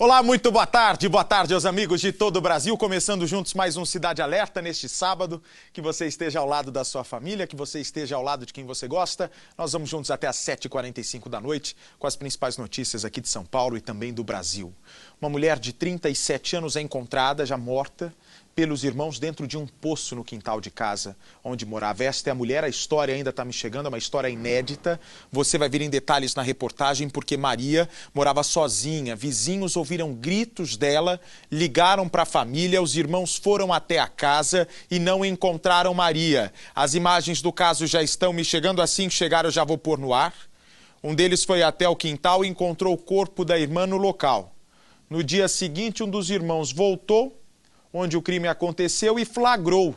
Olá, muito boa tarde aos amigos de todo o Brasil, começando juntos mais um Cidade Alerta neste sábado, que você esteja ao lado da sua família, que você esteja ao lado de quem você gosta. Nós vamos juntos até às 7h45 da noite com as principais notícias aqui de São Paulo e também do Brasil. Uma mulher de 37 anos é encontrada, já morta, pelos irmãos dentro de um poço no quintal de casa onde morava. Esta é a mulher, a história ainda está me chegando, é uma história inédita. Você vai ver em detalhes na reportagem porque Maria morava sozinha. Vizinhos ouviram gritos dela, ligaram para a família, os irmãos foram até a casa e não encontraram Maria. As imagens do caso já estão me chegando, assim que chegar eu já vou pôr no ar. Um deles foi até o quintal e encontrou o corpo da irmã no local. No dia seguinte, um dos irmãos voltou onde o crime aconteceu e flagrou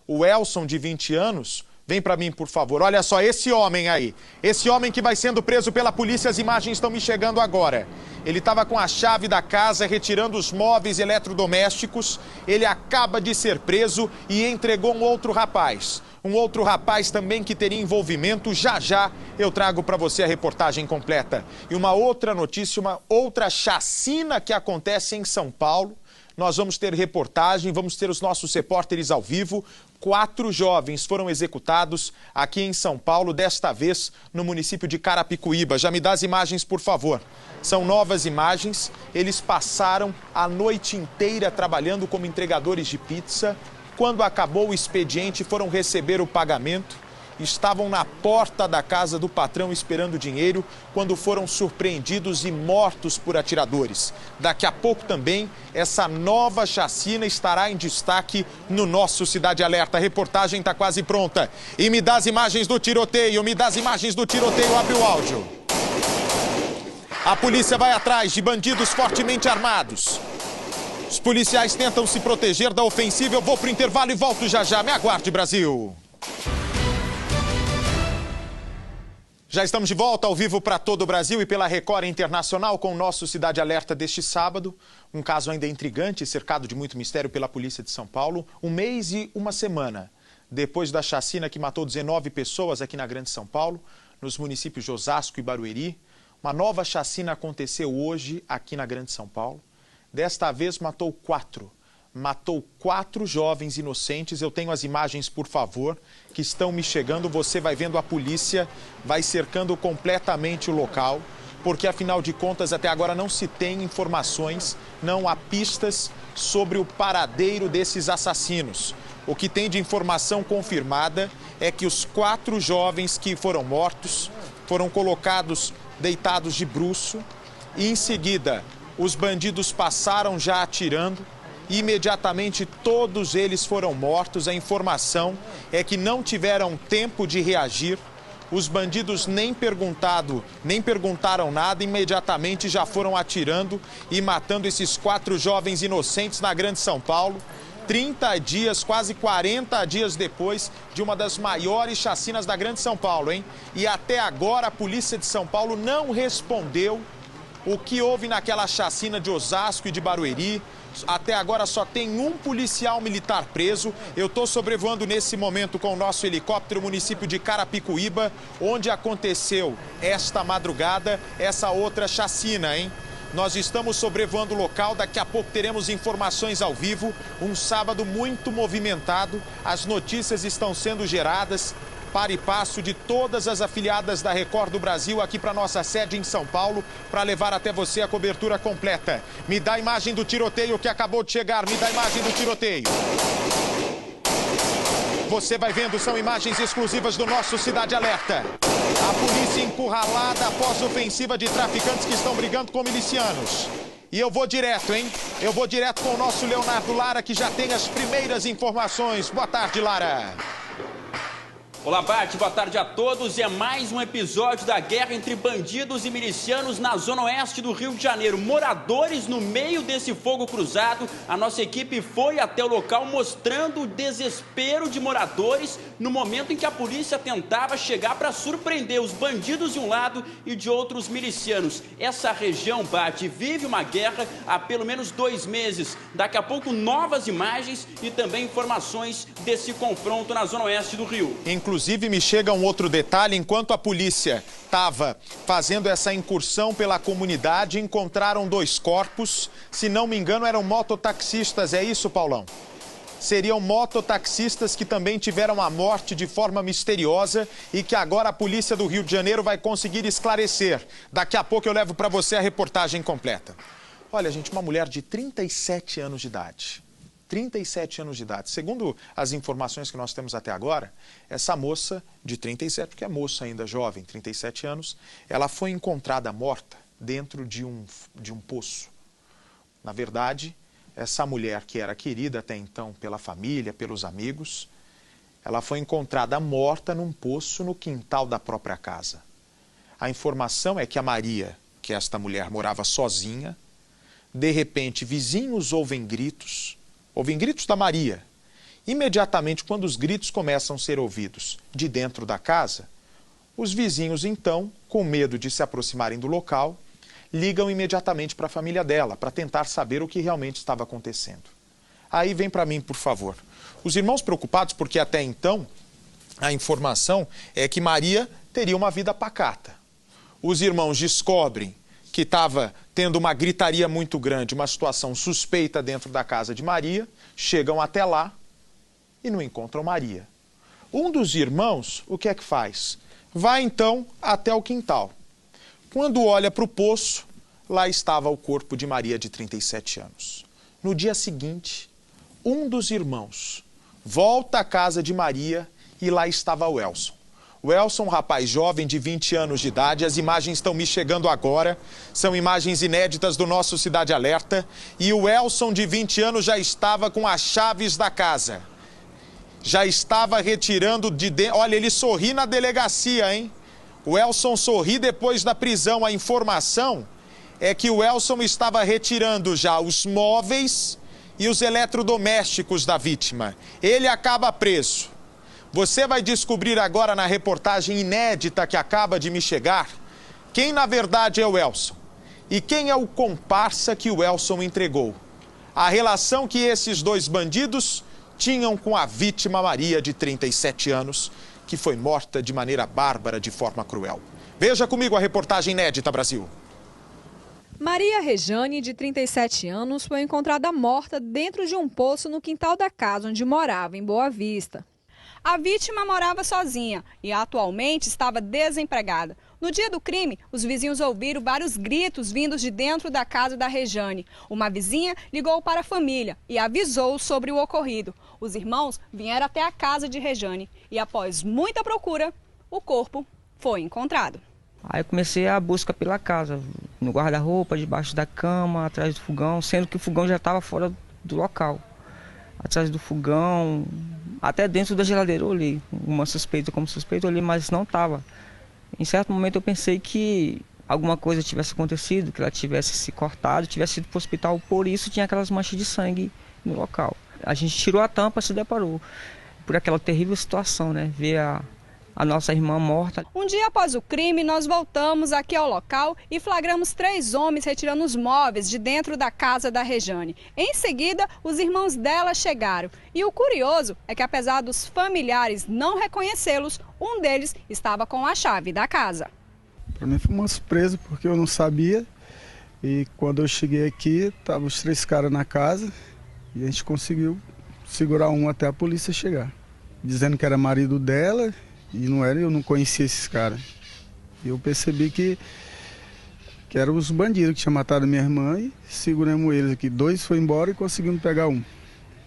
o Elson, de 20 anos. Vem para mim, por favor. Olha só, esse homem aí. Esse homem que vai sendo preso pela polícia, as imagens estão me chegando agora. Ele estava com a chave da casa, retirando os móveis eletrodomésticos. Ele acaba de ser preso e entregou um outro rapaz. Um outro rapaz também que teria envolvimento. Já já eu trago para você a reportagem completa. E uma outra notícia, uma outra chacina que acontece em São Paulo. Nós vamos ter reportagem, vamos ter os nossos repórteres ao vivo. 4 jovens foram executados aqui em São Paulo, desta vez no município de Carapicuíba. Já me dá as imagens, por favor. São novas imagens. Eles passaram a noite inteira trabalhando como entregadores de pizza. Quando acabou o expediente, foram receber o pagamento. Estavam na porta da casa do patrão esperando dinheiro quando foram surpreendidos e mortos por atiradores. Daqui a pouco também, essa nova chacina estará em destaque no nosso Cidade Alerta. A reportagem está quase pronta. E me dá as imagens do tiroteio, abre o áudio. A polícia vai atrás de bandidos fortemente armados. Os policiais tentam se proteger da ofensiva. Eu vou pro intervalo e volto já já. Me aguarde, Brasil. Já estamos de volta ao vivo para todo o Brasil e pela Record Internacional com o nosso Cidade Alerta deste sábado. Um caso ainda intrigante, cercado de muito mistério pela polícia de São Paulo. 1 mês e 1 semana depois da chacina que matou 19 pessoas aqui na Grande São Paulo, nos municípios de Osasco e Barueri. Uma nova chacina aconteceu hoje aqui na Grande São Paulo. Desta vez matou 4. Matou 4 jovens inocentes. Eu tenho as imagens, por favor, que estão me chegando. Você vai vendo a polícia, vai cercando completamente o local, porque afinal de contas até agora não se tem informações, não há pistas sobre o paradeiro desses assassinos. O que tem de informação confirmada é que os 4 jovens que foram mortos foram colocados deitados de bruço e em seguida os bandidos passaram já atirando. Imediatamente todos eles foram mortos. A informação é que não tiveram tempo de reagir. Os bandidos nem perguntaram nada, imediatamente já foram atirando e matando esses 4 jovens inocentes na Grande São Paulo. 30 dias, quase 40 dias depois de uma das maiores chacinas da Grande São Paulo, hein? E até agora a polícia de São Paulo não respondeu o que houve naquela chacina de Osasco e de Barueri. Até agora só tem um policial militar preso. Eu estou sobrevoando nesse momento com o nosso helicóptero o município de Carapicuíba, onde aconteceu esta madrugada essa outra chacina, hein? Nós estamos sobrevoando o local, daqui a pouco teremos informações ao vivo. Um sábado muito movimentado, as notícias estão sendo geradas. Para e passo de todas as afiliadas da Record do Brasil aqui para nossa sede em São Paulo, para levar até você a cobertura completa. Me dá a imagem do tiroteio que acabou de chegar, me dá a imagem do tiroteio. Você vai vendo, são imagens exclusivas do nosso Cidade Alerta. A polícia encurralada após ofensiva de traficantes que estão brigando com milicianos. E eu vou direto, hein? Eu vou direto com o nosso Leonardo Lara, que já tem as primeiras informações. Boa tarde, Lara. Olá, Bart, boa tarde a todos. É mais um episódio da guerra entre bandidos e milicianos na zona oeste do Rio de Janeiro. Moradores no meio desse fogo cruzado. A nossa equipe foi até o local mostrando o desespero de moradores no momento em que a polícia tentava chegar para surpreender os bandidos de um lado e de outros milicianos. Essa região, Bart, vive uma guerra há pelo menos 2 meses. Daqui a pouco, novas imagens e também informações desse confronto na zona oeste do Rio. inclusive, me chega um outro detalhe. Enquanto a polícia estava fazendo essa incursão pela comunidade, encontraram 2 corpos. Se não me engano, eram mototaxistas. É isso, Paulão? Seriam mototaxistas que também tiveram a morte de forma misteriosa e que agora a polícia do Rio de Janeiro vai conseguir esclarecer. Daqui a pouco eu levo para você a reportagem completa. Olha, gente, uma mulher de 37 anos de idade. 37 anos de idade. Segundo as informações que nós temos até agora, essa moça de 37, porque é moça ainda jovem, 37 anos, ela foi encontrada morta dentro de um poço. Na verdade, essa mulher que era querida até então pela família, pelos amigos, ela foi encontrada morta num poço no quintal da própria casa. A informação é que a Maria, que esta mulher morava sozinha, de repente vizinhos ouvem gritos da Maria. Imediatamente, quando os gritos começam a ser ouvidos de dentro da casa, os vizinhos então, com medo de se aproximarem do local, ligam imediatamente para a família dela, para tentar saber o que realmente estava acontecendo. Aí vem para mim, por favor. Os irmãos preocupados, porque até então a informação é que Maria teria uma vida pacata. Os irmãos descobrem que estava tendo uma gritaria muito grande, uma situação suspeita dentro da casa de Maria, chegam até lá e não encontram Maria. Um dos irmãos, o que é que faz? Vai então até o quintal. Quando olha para o poço, lá estava o corpo de Maria, de 37 anos. No dia seguinte, um dos irmãos volta à casa de Maria e lá estava o Elson. O Elson, um rapaz jovem de 20 anos de idade, as imagens estão me chegando agora, são imagens inéditas do nosso Cidade Alerta, e o Elson, de 20 anos, já estava com as chaves da casa. Já estava retirando de dentro. Olha, ele sorri na delegacia, hein? O Elson sorri depois da prisão. A informação é que o Elson estava retirando já os móveis e os eletrodomésticos da vítima. Ele acaba preso. Você vai descobrir agora na reportagem inédita que acaba de me chegar quem na verdade é o Elson e quem é o comparsa que o Elson entregou. A relação que esses 2 bandidos tinham com a vítima Maria, de 37 anos, que foi morta de maneira bárbara, de forma cruel. Veja comigo a reportagem inédita, Brasil. Maria Rejane, de 37 anos, foi encontrada morta dentro de um poço no quintal da casa onde morava, em Boa Vista. A vítima morava sozinha e atualmente estava desempregada. No dia do crime, os vizinhos ouviram vários gritos vindos de dentro da casa da Rejane. Uma vizinha ligou para a família e avisou sobre o ocorrido. Os irmãos vieram até a casa de Rejane e, após muita procura, o corpo foi encontrado. Aí eu comecei a busca pela casa, no guarda-roupa, debaixo da cama, atrás do fogão, sendo que o fogão já estava fora do local. Atrás do fogão, até dentro da geladeira eu olhei, uma suspeita como suspeita, eu olhei, mas não estava. Em certo momento eu pensei que alguma coisa tivesse acontecido, que ela tivesse se cortado, tivesse ido para o hospital, por isso tinha aquelas manchas de sangue no local. A gente tirou a tampa e se deparou por aquela terrível situação, né? Ver a nossa irmã morta. Um dia após o crime, nós voltamos aqui ao local e flagramos 3 homens retirando os móveis de dentro da casa da Rejane. Em seguida, os irmãos dela chegaram. E o curioso é que, apesar dos familiares não reconhecê-los, um deles estava com a chave da casa. Para mim foi uma surpresa, porque eu não sabia. E quando eu cheguei aqui, estavam os 3 caras na casa e a gente conseguiu segurar um até a polícia chegar, dizendo que era marido dela. E não era, eu não conhecia esses caras. E eu percebi que eram os bandidos que tinham matado minha irmã e seguramos eles aqui. 2 foram embora e conseguimos pegar um.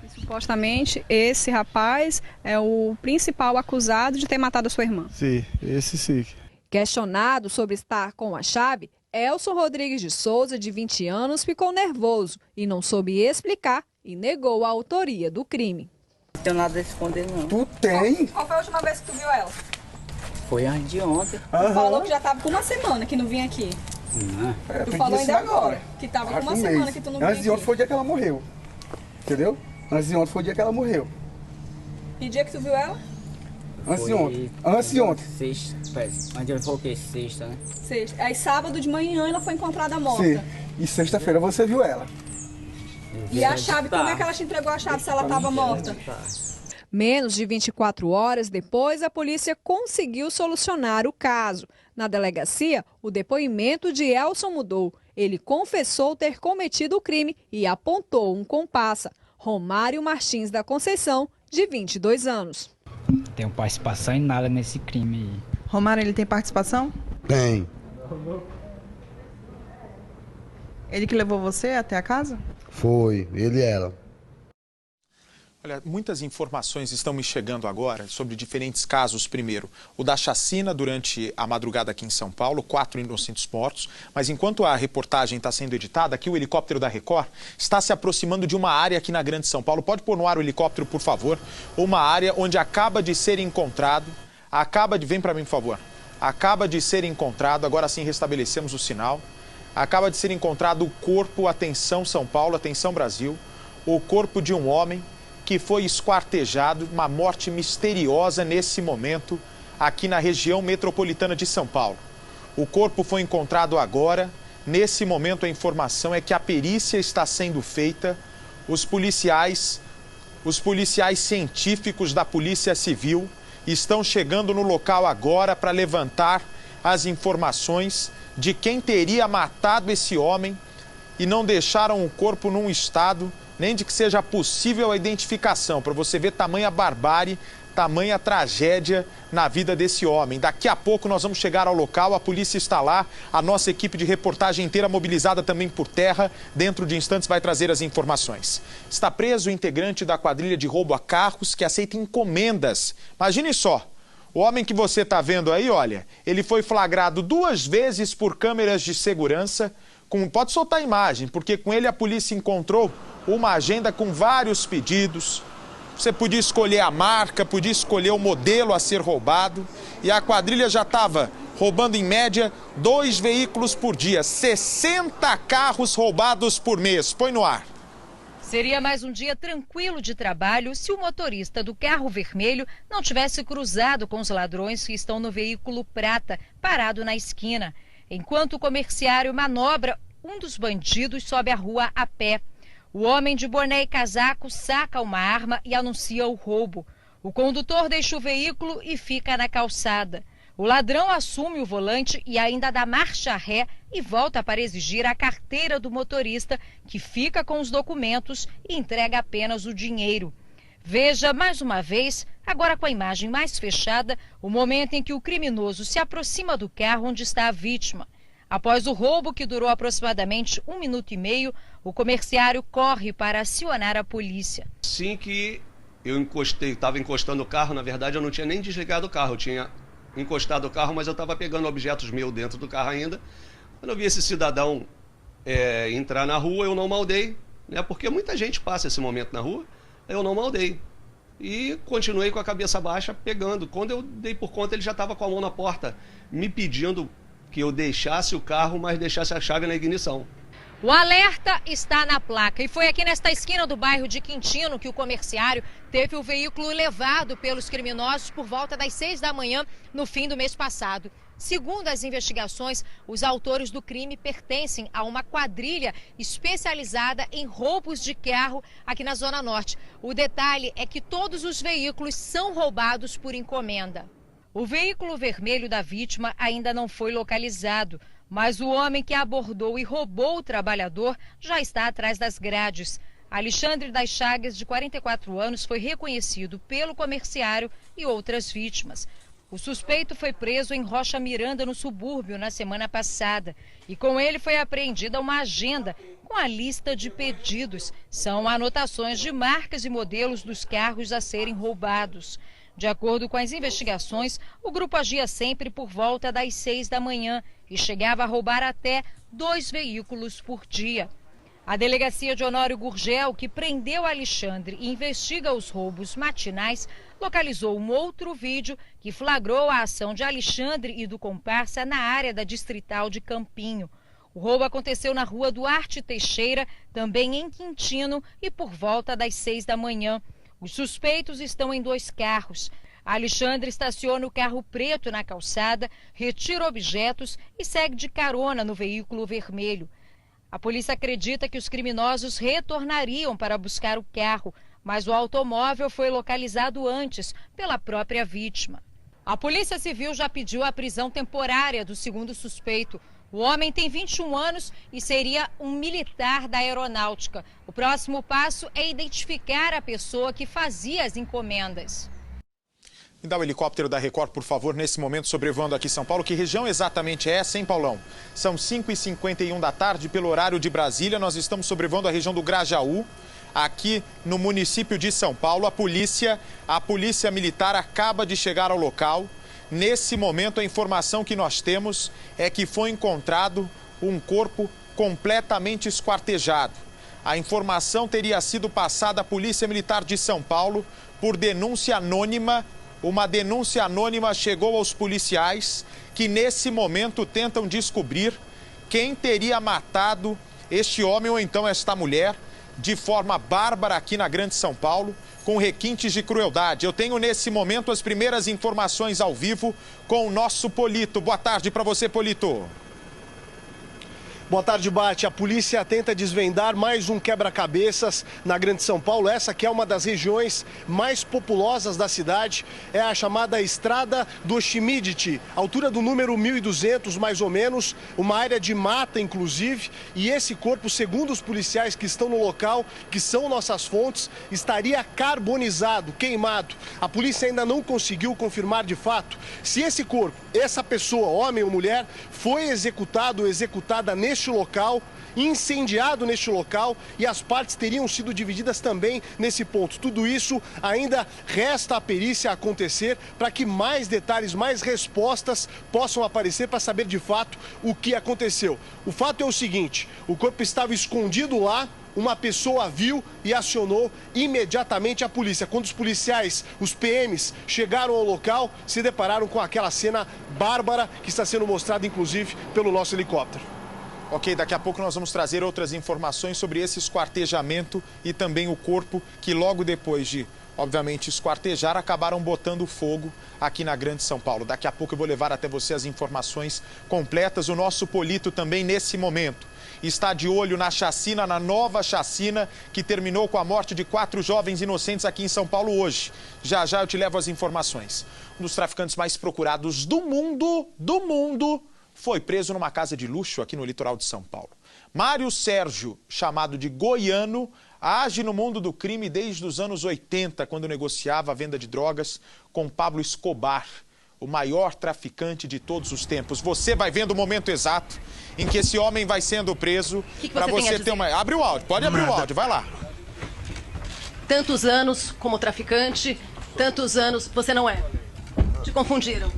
E, supostamente, esse rapaz é o principal acusado de ter matado a sua irmã. Sim, esse sim. Questionado sobre estar com a chave, Elson Rodrigues de Souza, de 20 anos, ficou nervoso e não soube explicar e negou a autoria do crime. Não tenho nada a esconder, não. Tu tem? Qual foi a última vez que tu viu ela? Foi antes de ontem. Tu falou que já estava com uma semana que não vinha aqui. Não. Tu falou ainda agora que estava com uma semana que tu não vinha aqui. Antes de ontem foi o dia que ela morreu. Entendeu? Antes de ontem foi o dia que ela morreu. Que dia que tu viu ela? Antes de ontem. Antes de ontem. Sexta. Antes de ontem foi o quê? Sexta, né? Sexta. Aí sábado de manhã ela foi encontrada morta. Sim. E sexta-feira você viu ela. E a chave, como é que ela te entregou a chave se ela estava morta? Menos de 24 horas depois, a polícia conseguiu solucionar o caso. Na delegacia, o depoimento de Elson mudou. Ele confessou ter cometido o crime e apontou um comparsa, Romário Martins da Conceição, de 22 anos. Tenho participação em nada nesse crime aí. Romário, ele tem participação? Tem. Ele que levou você até a casa? Foi, ele e ela. Olha, muitas informações estão me chegando agora sobre diferentes casos. Primeiro, o da chacina durante a madrugada aqui em São Paulo, 4 inocentes mortos. Mas enquanto a reportagem está sendo editada, aqui o helicóptero da Record está se aproximando de uma área aqui na Grande São Paulo. Pode pôr no ar o helicóptero, por favor. Uma área onde acaba de ser encontrado, vem para mim, por favor. Acaba de ser encontrado, agora sim restabelecemos o sinal. Acaba de ser encontrado o corpo, atenção São Paulo, atenção Brasil, o corpo de um homem que foi esquartejado, uma morte misteriosa nesse momento, aqui na região metropolitana de São Paulo. O corpo foi encontrado agora. Nesse momento, a informação é que a perícia está sendo feita. Os policiais científicos da Polícia Civil estão chegando no local agora para levantar as informações de quem teria matado esse homem e não deixaram o corpo num estado nem de que seja possível a identificação, para você ver tamanha barbárie, tamanha tragédia na vida desse homem. Daqui a pouco nós vamos chegar ao local, a polícia está lá, a nossa equipe de reportagem inteira mobilizada também por terra, dentro de instantes vai trazer as informações. Está preso o integrante da quadrilha de roubo a carros que aceita encomendas. Imagine só, o homem que você está vendo aí, olha, ele foi flagrado 2 vezes por câmeras de segurança, pode soltar a imagem, porque com ele a polícia encontrou uma agenda com vários pedidos. Você podia escolher a marca, podia escolher o modelo a ser roubado. E a quadrilha já estava roubando, em média, 2 veículos por dia. 60 carros roubados por mês. Põe no ar. Seria mais um dia tranquilo de trabalho se o motorista do carro vermelho não tivesse cruzado com os ladrões que estão no veículo prata, parado na esquina. Enquanto o comerciário manobra, um dos bandidos sobe a rua a pé. O homem de boné e casaco saca uma arma e anuncia o roubo. O condutor deixa o veículo e fica na calçada. O ladrão assume o volante e ainda dá marcha ré e volta para exigir a carteira do motorista, que fica com os documentos e entrega apenas o dinheiro. Veja mais uma vez, agora com a imagem mais fechada, o momento em que o criminoso se aproxima do carro onde está a vítima. Após o roubo, que durou aproximadamente 1 minuto e meio, o comerciário corre para acionar a polícia. Assim que eu estava encostando o carro, na verdade eu não tinha nem desligado o carro, eu tinha encostado o carro, mas eu estava pegando objetos meus dentro do carro ainda. Quando eu vi esse cidadão entrar na rua, eu não maldei, né, porque muita gente passa esse momento na rua, eu não maldei. E continuei com a cabeça baixa, pegando. Quando eu dei por conta, ele já estava com a mão na porta, me pedindo que eu deixasse o carro, mas deixasse a chave na ignição. O alerta está na placa e foi aqui nesta esquina do bairro de Quintino que o comerciário teve o veículo levado pelos criminosos por volta das 6 da manhã no fim do mês passado. Segundo as investigações, os autores do crime pertencem a uma quadrilha especializada em roubos de carro aqui na Zona Norte. O detalhe é que todos os veículos são roubados por encomenda. O veículo vermelho da vítima ainda não foi localizado, mas o homem que abordou e roubou o trabalhador já está atrás das grades. Alexandre das Chagas, de 44 anos, foi reconhecido pelo comerciário e outras vítimas. O suspeito foi preso em Rocha Miranda, no subúrbio, na semana passada. E com ele foi apreendida uma agenda com a lista de pedidos. São anotações de marcas e modelos dos carros a serem roubados. De acordo com as investigações, o grupo agia sempre por volta das 6 da manhã e chegava a roubar até 2 veículos por dia. A delegacia de Honório Gurgel, que prendeu Alexandre e investiga os roubos matinais, localizou um outro vídeo que flagrou a ação de Alexandre e do comparsa na área da Distrital de Campinho. O roubo aconteceu na rua Duarte Teixeira, também em Quintino, e por volta das 6 da manhã. Os suspeitos estão em 2 carros. Alexandre estaciona o carro preto na calçada, retira objetos e segue de carona no veículo vermelho. A polícia acredita que os criminosos retornariam para buscar o carro, mas o automóvel foi localizado antes pela própria vítima. A Polícia Civil já pediu a prisão temporária do segundo suspeito. O homem tem 21 anos e seria um militar da aeronáutica. O próximo passo é identificar a pessoa que fazia as encomendas. Me dá o helicóptero da Record, por favor, nesse momento sobrevoando aqui São Paulo. Que região exatamente é essa, hein, Paulão? São 5h51 da tarde, pelo horário de Brasília. Nós estamos sobrevoando a região do Grajaú, aqui no município de São Paulo. A polícia militar acaba de chegar ao local. Nesse momento, a informação que nós temos é que foi encontrado um corpo completamente esquartejado. A informação teria sido passada à Polícia Militar de São Paulo por denúncia anônima. Uma denúncia anônima chegou aos policiais que, nesse momento, tentam descobrir quem teria matado este homem ou então esta mulher de forma bárbara aqui na Grande São Paulo, com requintes de crueldade. Eu tenho, nesse momento, as primeiras informações ao vivo com o nosso Polito. Boa tarde para você, Polito. Boa tarde, Bate. A polícia tenta desvendar mais um quebra-cabeças na Grande São Paulo. Essa que é uma das regiões mais populosas da cidade. É a chamada Estrada do Oximiditi, altura do número 1200, mais ou menos. Uma área de mata, inclusive. E esse corpo, segundo os policiais que estão no local, que são nossas fontes, estaria carbonizado, queimado. A polícia ainda não conseguiu confirmar de fato se esse corpo, essa pessoa, homem ou mulher, foi executado ou executada neste local, incendiado neste local, e as partes teriam sido divididas também nesse ponto. Tudo isso ainda resta a perícia acontecer para que mais detalhes, mais respostas possam aparecer para saber de fato o que aconteceu. O fato é o seguinte: o corpo estava escondido lá. Uma pessoa viu e acionou imediatamente a polícia. Quando os policiais, os PMs, chegaram ao local, se depararam com aquela cena bárbara que está sendo mostrada, inclusive, pelo nosso helicóptero. Ok, daqui a pouco nós vamos trazer outras informações sobre esse esquartejamento e também o corpo que logo depois de, obviamente, esquartejar, acabaram botando fogo aqui na Grande São Paulo. Daqui a pouco eu vou levar até você as informações completas. O nosso Polito também, nesse momento, está de olho na chacina, na nova chacina que terminou com a morte de 4 jovens inocentes aqui em São Paulo hoje. Já já eu te levo as informações. Um dos traficantes mais procurados do mundo, foi preso numa casa de luxo aqui no litoral de São Paulo. Mário Sérgio, chamado de Goiano, age no mundo do crime desde os anos 80, quando negociava a venda de drogas com Pablo Escobar, o maior traficante de todos os tempos. Você vai vendo o momento exato em que esse homem vai sendo preso. Para você ter uma... Abre o áudio, pode abrir o áudio, vai lá. Tantos anos como traficante, tantos anos você não é. Te confundiram.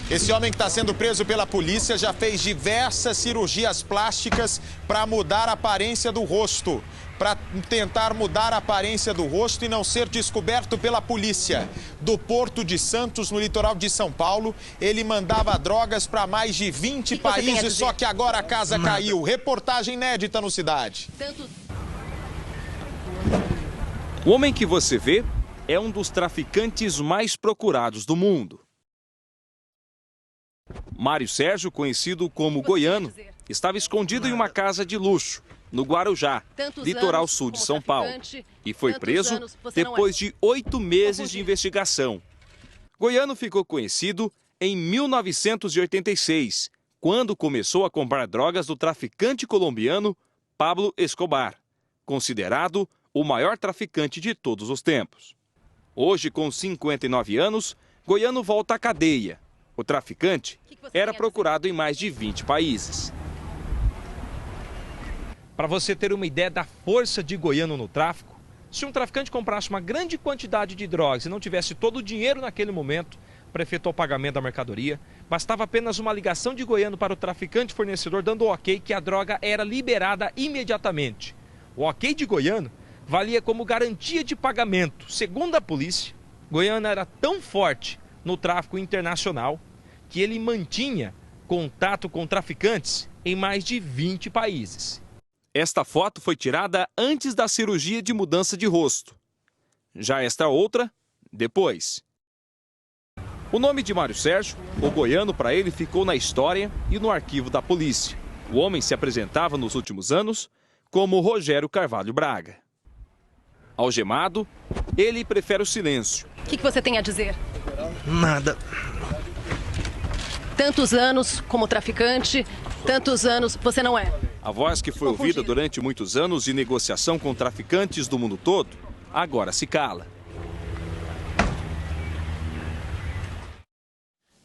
Esse homem que está sendo preso pela polícia já fez diversas cirurgias plásticas para mudar a aparência do rosto. Para tentar mudar a aparência do rosto e não ser descoberto pela polícia. Do Porto de Santos, no litoral de São Paulo, ele mandava drogas para mais de 20 países, só que agora a casa caiu. Reportagem inédita no Cidade. O homem que você vê é um dos traficantes mais procurados do mundo. Mário Sérgio, conhecido como Goiano, estava escondido em uma casa de luxo, no Guarujá, litoral sul de São Paulo, e foi preso depois de 8 meses de investigação. Goiano ficou conhecido em 1986, quando começou a comprar drogas do traficante colombiano Pablo Escobar, considerado o maior traficante de todos os tempos. Hoje, com 59 anos, Goiano volta à cadeia. O traficante era procurado em mais de 20 países. Para você ter uma ideia da força de Goiano no tráfico, se um traficante comprasse uma grande quantidade de drogas e não tivesse todo o dinheiro naquele momento para efetuar o pagamento da mercadoria, bastava apenas uma ligação de Goiano para o traficante fornecedor dando o ok que a droga era liberada imediatamente. O ok de Goiano valia como garantia de pagamento. Segundo a polícia, Goiano era tão forte no tráfico internacional que ele mantinha contato com traficantes em mais de 20 países. Esta foto foi tirada antes da cirurgia de mudança de rosto. Já esta outra, depois. O nome de Mário Sérgio, o Goiano, para ele ficou na história e no arquivo da polícia. O homem se apresentava nos últimos anos como Rogério Carvalho Braga. Algemado, ele prefere o silêncio. O que você tem a dizer? Nada. Tantos anos como traficante, tantos anos você não é. A voz que foi ouvida durante muitos anos de negociação com traficantes do mundo todo, agora se cala.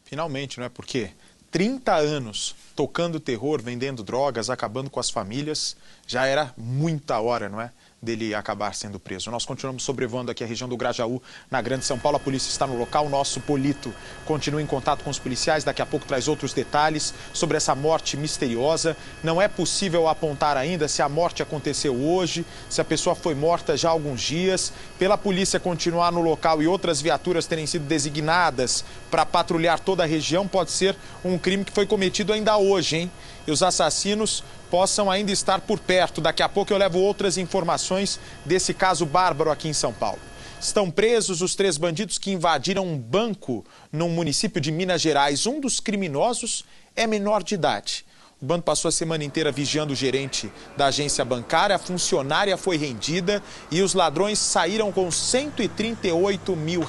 Finalmente, não é? Porque 30 anos tocando terror, vendendo drogas, acabando com as famílias, já era muita hora, não é? Dele acabar sendo preso. Nós continuamos sobrevoando aqui a região do Grajaú, na Grande São Paulo. A polícia está no local. O nosso Polito continua em contato com os policiais. Daqui a pouco traz outros detalhes sobre essa morte misteriosa. Não é possível apontar ainda se a morte aconteceu hoje, se a pessoa foi morta já há alguns dias. Pela polícia continuar no local e outras viaturas terem sido designadas para patrulhar toda a região, pode ser um crime que foi cometido ainda hoje, hein? E os assassinos possam ainda estar por perto. Daqui a pouco eu levo outras informações desse caso bárbaro aqui em São Paulo. Estão presos os 3 bandidos que invadiram um banco no município de Minas Gerais. Um dos criminosos é menor de idade. O bando passou a semana inteira vigiando o gerente da agência bancária, a funcionária foi rendida e os ladrões saíram com R$138 mil.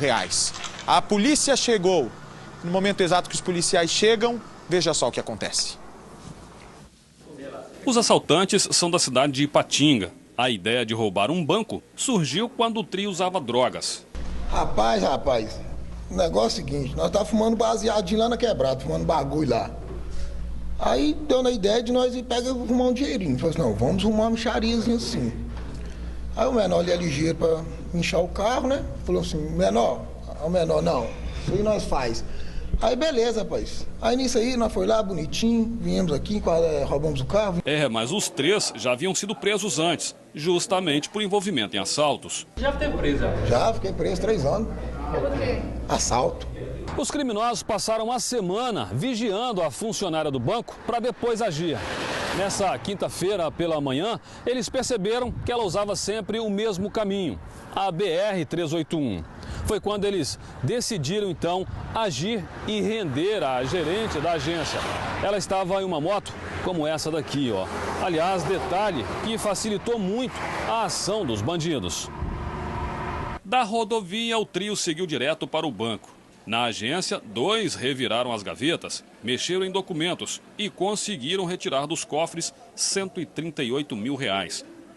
A polícia chegou. No momento exato que os policiais chegam, veja só o que acontece. Os assaltantes são da cidade de Ipatinga. A ideia de roubar um banco surgiu quando o trio usava drogas. Rapaz, o negócio é o seguinte, nós estávamos fumando baseadinho lá na quebrada, fumando bagulho lá. Aí deu na ideia de nós ir fumar um dinheirinho. Falei assim, não, vamos fumar uma mixariazinha assim. Aí o menor ali é ligeiro para inchar o carro, né? Falou assim, menor, não, isso aí nós faz. Aí beleza, rapaz. Aí nisso aí, nós foi lá, bonitinho, viemos aqui, roubamos o carro. Mas os 3 já haviam sido presos antes, justamente por envolvimento em assaltos. Já ficou preso? Já, fiquei preso 3 anos. Por quê? Assalto. Os criminosos passaram a semana vigiando a funcionária do banco para depois agir. Nessa quinta-feira, pela manhã, eles perceberam que ela usava sempre o mesmo caminho, a BR-381. Foi quando eles decidiram, então, agir e render a gerente da agência. Ela estava em uma moto como essa daqui, ó. Aliás, detalhe que facilitou muito a ação dos bandidos. Da rodovia, o trio seguiu direto para o banco. Na agência, 2 reviraram as gavetas, mexeram em documentos e conseguiram retirar dos cofres R$138 mil.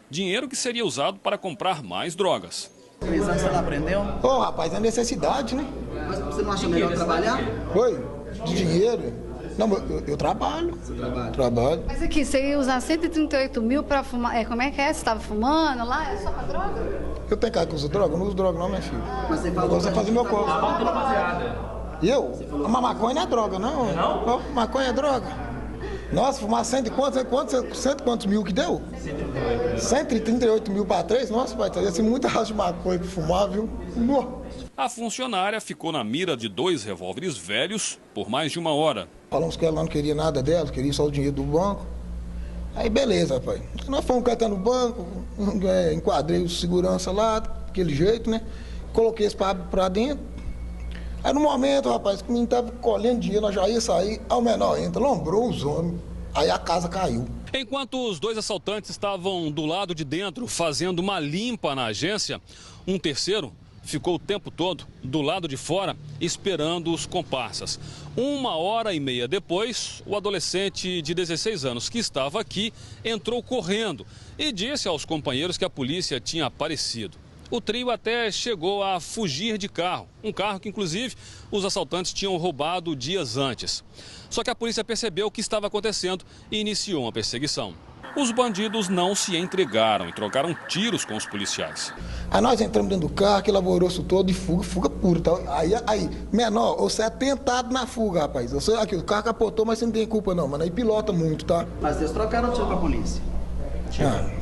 Dinheiro que seria usado para comprar mais drogas. Você não aprendeu? Ô, rapaz, é necessidade, né? Mas você não acha melhor trabalhar? Oi, de dinheiro? Não, eu trabalho. Você trabalha? Trabalho. Mas aqui, você ia usar 138 mil para fumar, como é que é? Você estava fumando lá? É só para droga? Eu tenho cara que usa droga? Eu não uso droga não, minha filha. Mas você falou... Você fazer meu corpo. E eu? Mas maconha não é droga, não. Não? Maconha é droga. Nossa, fumar cento e quantos mil que deu? 138 mil para 3? Nossa, vai ter assim, muita raça de maconha para fumar, viu? A funcionária ficou na mira de 2 revólveres velhos por mais de 1 hora. Falamos que ela não queria nada dela, queria só o dinheiro do banco. Aí beleza, rapaz. Nós fomos catando no banco, enquadrei o segurança lá, daquele jeito, né? Coloquei esse para dentro. Aí no momento, rapaz, que o menino tava colhendo dinheiro, nós já ia sair, aí o menor entra, lombrou os homens, aí a casa caiu. Enquanto os 2 assaltantes estavam do lado de dentro fazendo uma limpa na agência, um terceiro ficou o tempo todo do lado de fora esperando os comparsas. 1h30 depois, o adolescente de 16 anos que estava aqui entrou correndo e disse aos companheiros que a polícia tinha aparecido. O trio até chegou a fugir de carro, um carro que inclusive os assaltantes tinham roubado dias antes. Só que a polícia percebeu o que estava acontecendo e iniciou uma perseguição. Os bandidos não se entregaram e trocaram tiros com os policiais. Aí nós entramos dentro do carro, aquele alvoroço todo de fuga pura. Tá? Aí, menor, você é tentado na fuga, rapaz. Aqui, o carro capotou, mas você não tem culpa não, mano. Aí pilota muito, tá? Mas vocês trocaram tiro com a polícia?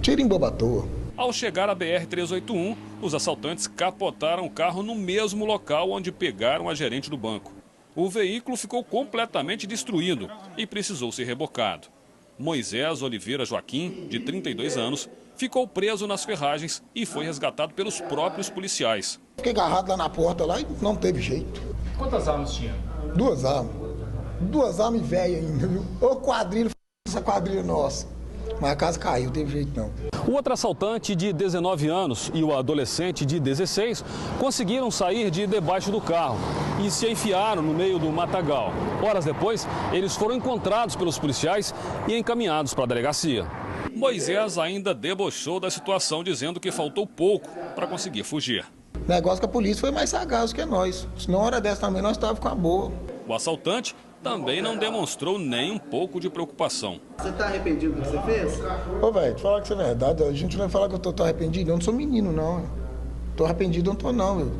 Tiro em boba à toa. Ao chegar à BR-381, os assaltantes capotaram o carro no mesmo local onde pegaram a gerente do banco. O veículo ficou completamente destruído e precisou ser rebocado. Moisés Oliveira Joaquim, de 32 anos, ficou preso nas ferragens e foi resgatado pelos próprios policiais. Fiquei agarrado lá na porta lá e não teve jeito. Quantas armas tinha? 2 armas. 2 armas velhas ainda, viu? Ô quadrilha, essa quadrilha nossa. Mas a casa caiu, não teve jeito não. O outro assaltante de 19 anos e o adolescente de 16 conseguiram sair de debaixo do carro e se enfiaram no meio do matagal. Horas depois, eles foram encontrados pelos policiais e encaminhados para a delegacia. Moisés ainda debochou da situação, dizendo que faltou pouco para conseguir fugir. O negócio que a polícia foi mais sagaz que nós. Se na hora dessa também nós estávamos com a boa. O assaltante também não demonstrou nem um pouco de preocupação. Você está arrependido do que você fez? Ô, velho, falar que isso é verdade, a gente não vai falar que eu tô arrependido. Eu não sou menino, não. Tô arrependido, eu não tô, não, velho.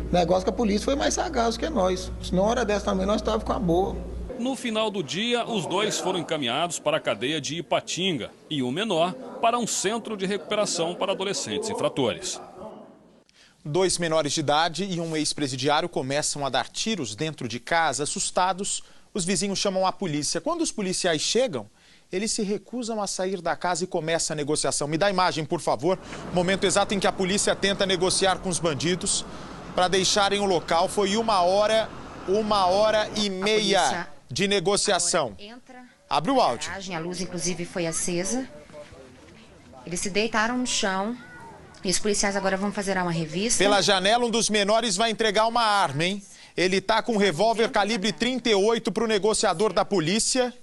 O negócio que a polícia foi mais sagaz que nós. Se na hora dessa também nós estávamos com a boa. No final do dia, os dois foram encaminhados para a cadeia de Ipatinga e o menor para um centro de recuperação para adolescentes infratores. 2 menores de idade e um ex-presidiário começam a dar tiros dentro de casa. Assustados, os vizinhos chamam a polícia. Quando os policiais chegam, eles se recusam a sair da casa e começa a negociação. Me dá a imagem, por favor. Momento exato em que a polícia tenta negociar com os bandidos para deixarem o local. Foi 1h30 de negociação. Abre o áudio. A luz, inclusive, foi acesa. Eles se deitaram no chão. E os policiais agora vão fazer uma revista. Pela janela, um dos menores vai entregar uma arma, hein? Ele tá com um revólver calibre 38 para o negociador da polícia.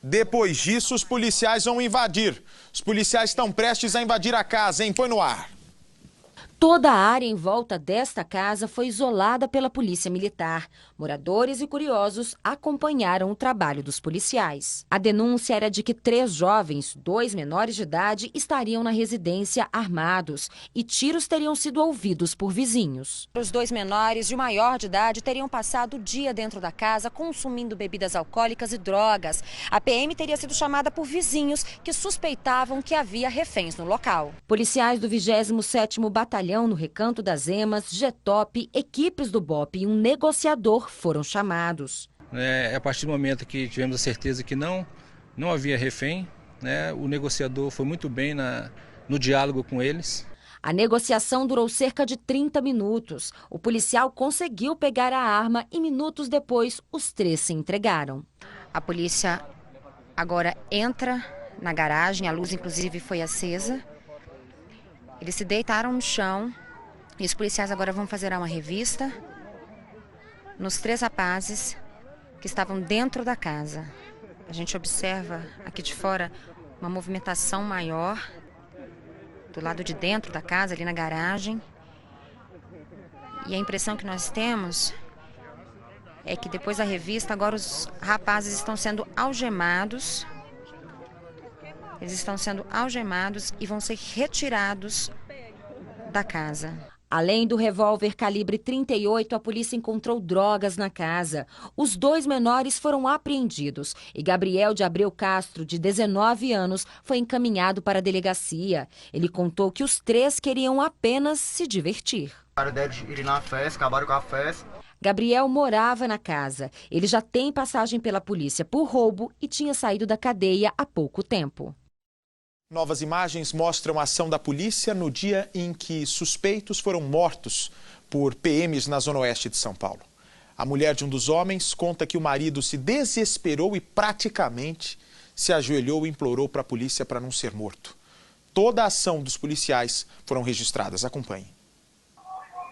Depois disso, os policiais vão invadir. Os policiais estão prestes a invadir a casa, hein? Põe no ar. Toda a área em volta desta casa foi isolada pela polícia militar. Moradores e curiosos acompanharam o trabalho dos policiais. A denúncia era de que 3 jovens, 2 menores de idade, estariam na residência armados e tiros teriam sido ouvidos por vizinhos. Os 2 menores e o maior de idade teriam passado o dia dentro da casa consumindo bebidas alcoólicas e drogas. A PM teria sido chamada por vizinhos que suspeitavam que havia reféns no local. Policiais do 27º Batalhão no Recanto das Emas, GETOP, equipes do BOP e um negociador foram chamados. A partir do momento que tivemos a certeza que não havia refém, o negociador foi muito bem no diálogo com eles. A negociação durou cerca de 30 minutos. O policial conseguiu pegar a arma e minutos depois os 3 se entregaram. A polícia agora entra na garagem, a luz inclusive foi acesa. Eles se deitaram no chão e os policiais agora vão fazer uma revista nos 3 rapazes que estavam dentro da casa. A gente observa aqui de fora uma movimentação maior do lado de dentro da casa, ali na garagem. E a impressão que nós temos é que depois da revista, agora os rapazes estão sendo algemados. Eles estão sendo algemados e vão ser retirados da casa. Além do revólver calibre 38, a polícia encontrou drogas na casa. Os 2 menores foram apreendidos e Gabriel de Abreu Castro, de 19 anos, foi encaminhado para a delegacia. Ele contou que os 3 queriam apenas se divertir. Ir na festa, acabaram com a festa. Gabriel morava na casa. Ele já tem passagem pela polícia por roubo e tinha saído da cadeia há pouco tempo. Novas imagens mostram a ação da polícia no dia em que suspeitos foram mortos por PMs na zona oeste de São Paulo. A mulher de um dos homens conta que o marido se desesperou e praticamente se ajoelhou e implorou para a polícia para não ser morto. Toda a ação dos policiais foram registradas. Acompanhe.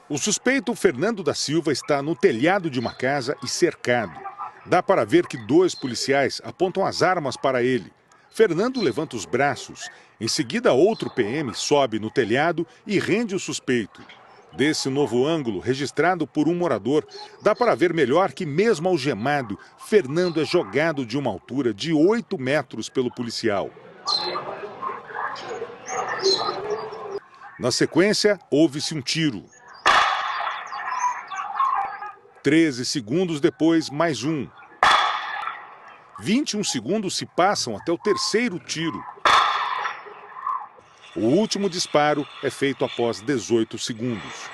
O suspeito Fernando da Silva está no telhado de uma casa e cercado. Dá para ver que 2 policiais apontam as armas para ele. Fernando levanta os braços. Em seguida, outro PM sobe no telhado e rende o suspeito. Desse novo ângulo, registrado por um morador, dá para ver melhor que, mesmo algemado, Fernando é jogado de uma altura de 8 metros pelo policial. Na sequência, houve-se um tiro. 13 segundos depois, mais um. 21 segundos se passam até o 3º tiro. O último disparo é feito após 18 segundos.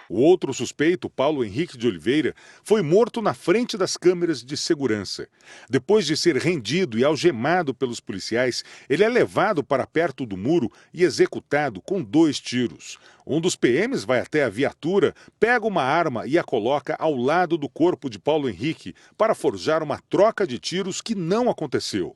O outro suspeito, Paulo Henrique de Oliveira, foi morto na frente das câmeras de segurança. Depois de ser rendido e algemado pelos policiais, ele é levado para perto do muro e executado com 2 tiros. Um dos PMs vai até a viatura, pega uma arma e a coloca ao lado do corpo de Paulo Henrique para forjar uma troca de tiros que não aconteceu.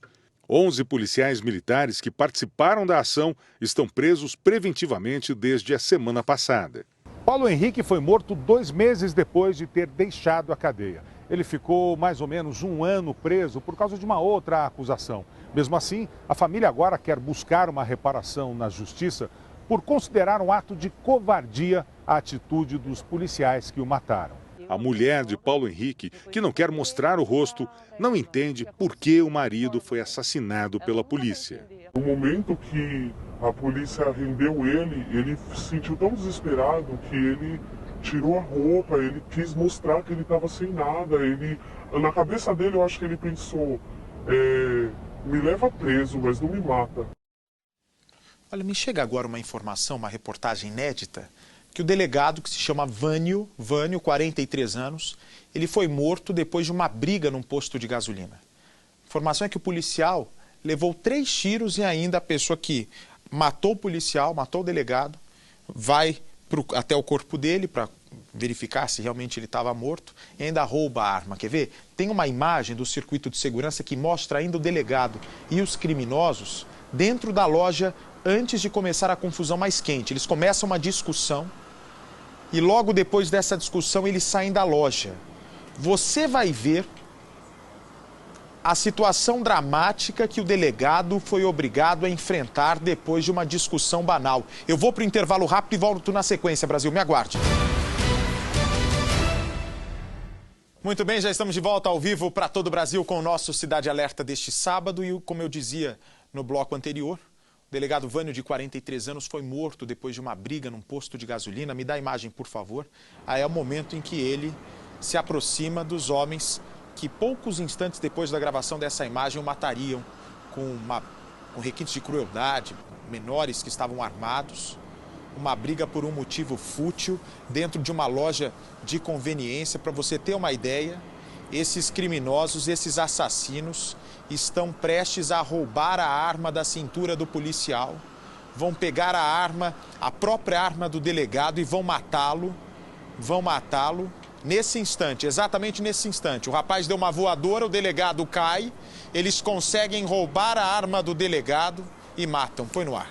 11 policiais militares que participaram da ação estão presos preventivamente desde a semana passada. Paulo Henrique foi morto 2 meses depois de ter deixado a cadeia. Ele ficou mais ou menos 1 ano preso por causa de uma outra acusação. Mesmo assim, a família agora quer buscar uma reparação na justiça por considerar um ato de covardia a atitude dos policiais que o mataram. A mulher de Paulo Henrique, que não quer mostrar o rosto, não entende por que o marido foi assassinado pela polícia. No momento que a polícia rendeu ele se sentiu tão desesperado que ele tirou a roupa, ele quis mostrar que ele estava sem nada. Na cabeça dele, eu acho que ele pensou, me leva preso, mas não me mata. Olha, me chega agora uma informação, uma reportagem inédita, que o delegado, que se chama Vânio, 43 anos, ele foi morto depois de uma briga num posto de gasolina. A informação é que o policial levou 3 tiros e ainda a pessoa que matou o policial, matou o delegado, vai até o corpo dele para verificar se realmente ele estava morto e ainda rouba a arma. Quer ver? Tem uma imagem do circuito de segurança que mostra ainda o delegado e os criminosos dentro da loja antes de começar a confusão mais quente. Eles começam uma discussão e logo depois dessa discussão eles saem da loja. Você vai ver a situação dramática que o delegado foi obrigado a enfrentar depois de uma discussão banal. Eu vou para o intervalo rápido e volto na sequência, Brasil. Me aguarde. Muito bem, já estamos de volta ao vivo para todo o Brasil com o nosso Cidade Alerta deste sábado. E como eu dizia no bloco anterior, o delegado Vânio, de 43 anos, foi morto depois de uma briga num posto de gasolina. Me dá a imagem, por favor. Aí é o momento em que ele se aproxima dos homens que poucos instantes depois da gravação dessa imagem o matariam com requintes de crueldade, menores que estavam armados. Uma briga por um motivo fútil dentro de uma loja de conveniência. Para você ter uma ideia, esses criminosos, esses assassinos, estão prestes a roubar a arma da cintura do policial, vão pegar a arma, a própria arma do delegado e vão matá-lo nesse instante, exatamente nesse instante. O rapaz deu uma voadora, o delegado cai, eles conseguem roubar a arma do delegado e matam. Foi no ar.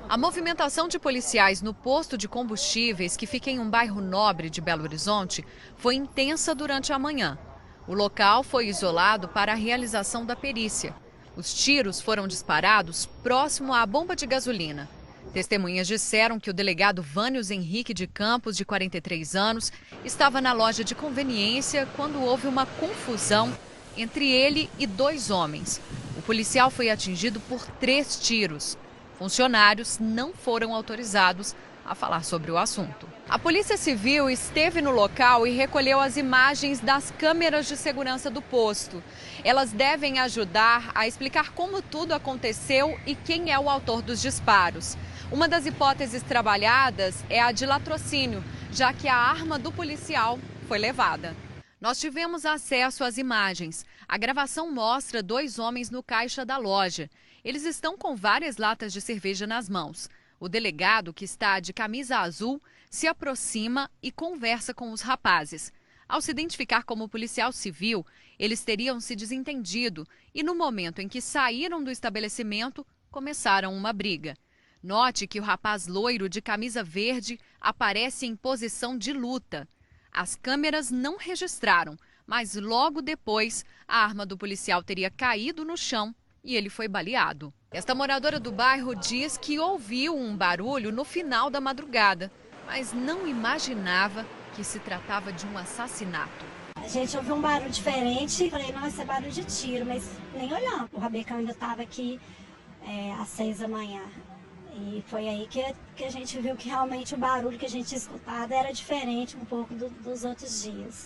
A movimentação de policiais no posto de combustíveis, que fica em um bairro nobre de Belo Horizonte, foi intensa durante a manhã. O local foi isolado para a realização da perícia. Os tiros foram disparados próximo à bomba de gasolina. Testemunhas disseram que o delegado Vânio Henrique de Campos, de 43 anos, estava na loja de conveniência quando houve uma confusão entre ele e 2 homens. O policial foi atingido por 3 tiros. Funcionários não foram autorizados a falar sobre o assunto. A Polícia Civil esteve no local e recolheu as imagens das câmeras de segurança do posto. Elas devem ajudar a explicar como tudo aconteceu e quem é o autor dos disparos. Uma das hipóteses trabalhadas é a de latrocínio, já que a arma do policial foi levada. Nós tivemos acesso às imagens. A gravação mostra 2 homens no caixa da loja. Eles estão com várias latas de cerveja nas mãos. O delegado, que está de camisa azul, se aproxima e conversa com os rapazes. Ao se identificar como policial civil, eles teriam se desentendido e, no momento em que saíram do estabelecimento, começaram uma briga. Note que o rapaz loiro de camisa verde aparece em posição de luta. As câmeras não registraram, mas logo depois a arma do policial teria caído no chão e ele foi baleado. Esta moradora do bairro diz que ouviu um barulho no final da madrugada, mas não imaginava que se tratava de um assassinato. A gente ouviu um barulho diferente, falei, não, esse é barulho de tiro, mas nem olhando. O Rabecão ainda estava aqui às 6 da manhã. E foi aí que a gente viu que realmente o barulho que a gente tinha escutado era diferente um pouco dos outros dias.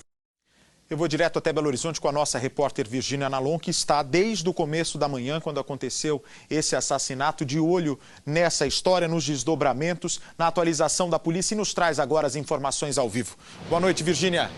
Eu vou direto até Belo Horizonte com a nossa repórter Virgínia Nalon, que está desde o começo da manhã, quando aconteceu esse assassinato, de olho nessa história, nos desdobramentos, na atualização da polícia, e nos traz agora as informações ao vivo. Boa noite, Virgínia.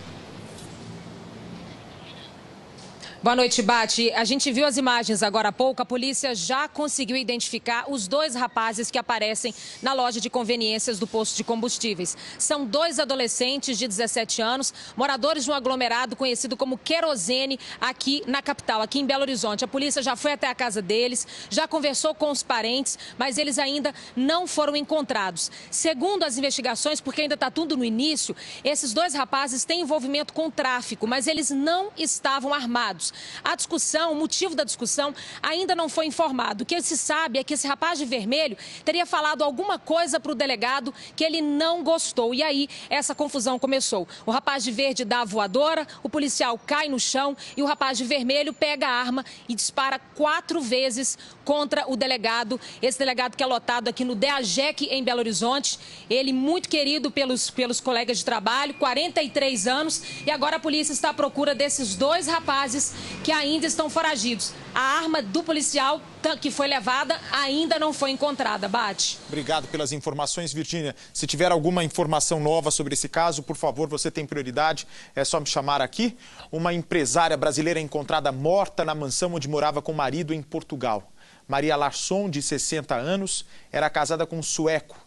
Boa noite, Bate. A gente viu as imagens agora há pouco. A polícia já conseguiu identificar os 2 rapazes que aparecem na loja de conveniências do posto de combustíveis. São 2 adolescentes de 17 anos, moradores de um aglomerado conhecido como Querosene, aqui na capital, aqui em Belo Horizonte. A polícia já foi até a casa deles, já conversou com os parentes, mas eles ainda não foram encontrados. Segundo as investigações, porque ainda está tudo no início, esses 2 rapazes têm envolvimento com tráfico, mas eles não estavam armados. A discussão, o motivo da discussão ainda não foi informado. O que se sabe é que esse rapaz de vermelho teria falado alguma coisa para o delegado que ele não gostou. E aí essa confusão começou. O rapaz de verde dá a voadora, o policial cai no chão e o rapaz de vermelho pega a arma e dispara 4 vezes contra o delegado. Esse delegado que é lotado aqui no DEAGEC em Belo Horizonte. Ele muito querido pelos colegas de trabalho, 43 anos. E agora a polícia está à procura desses 2 rapazes que ainda estão foragidos. A arma do policial que foi levada ainda não foi encontrada. Bate. Obrigado pelas informações, Virgínia. Se tiver alguma informação nova sobre esse caso, por favor, você tem prioridade. É só me chamar aqui. Uma empresária brasileira é encontrada morta na mansão onde morava com o marido em Portugal. Maria Larsson, de 60 anos, era casada com um sueco.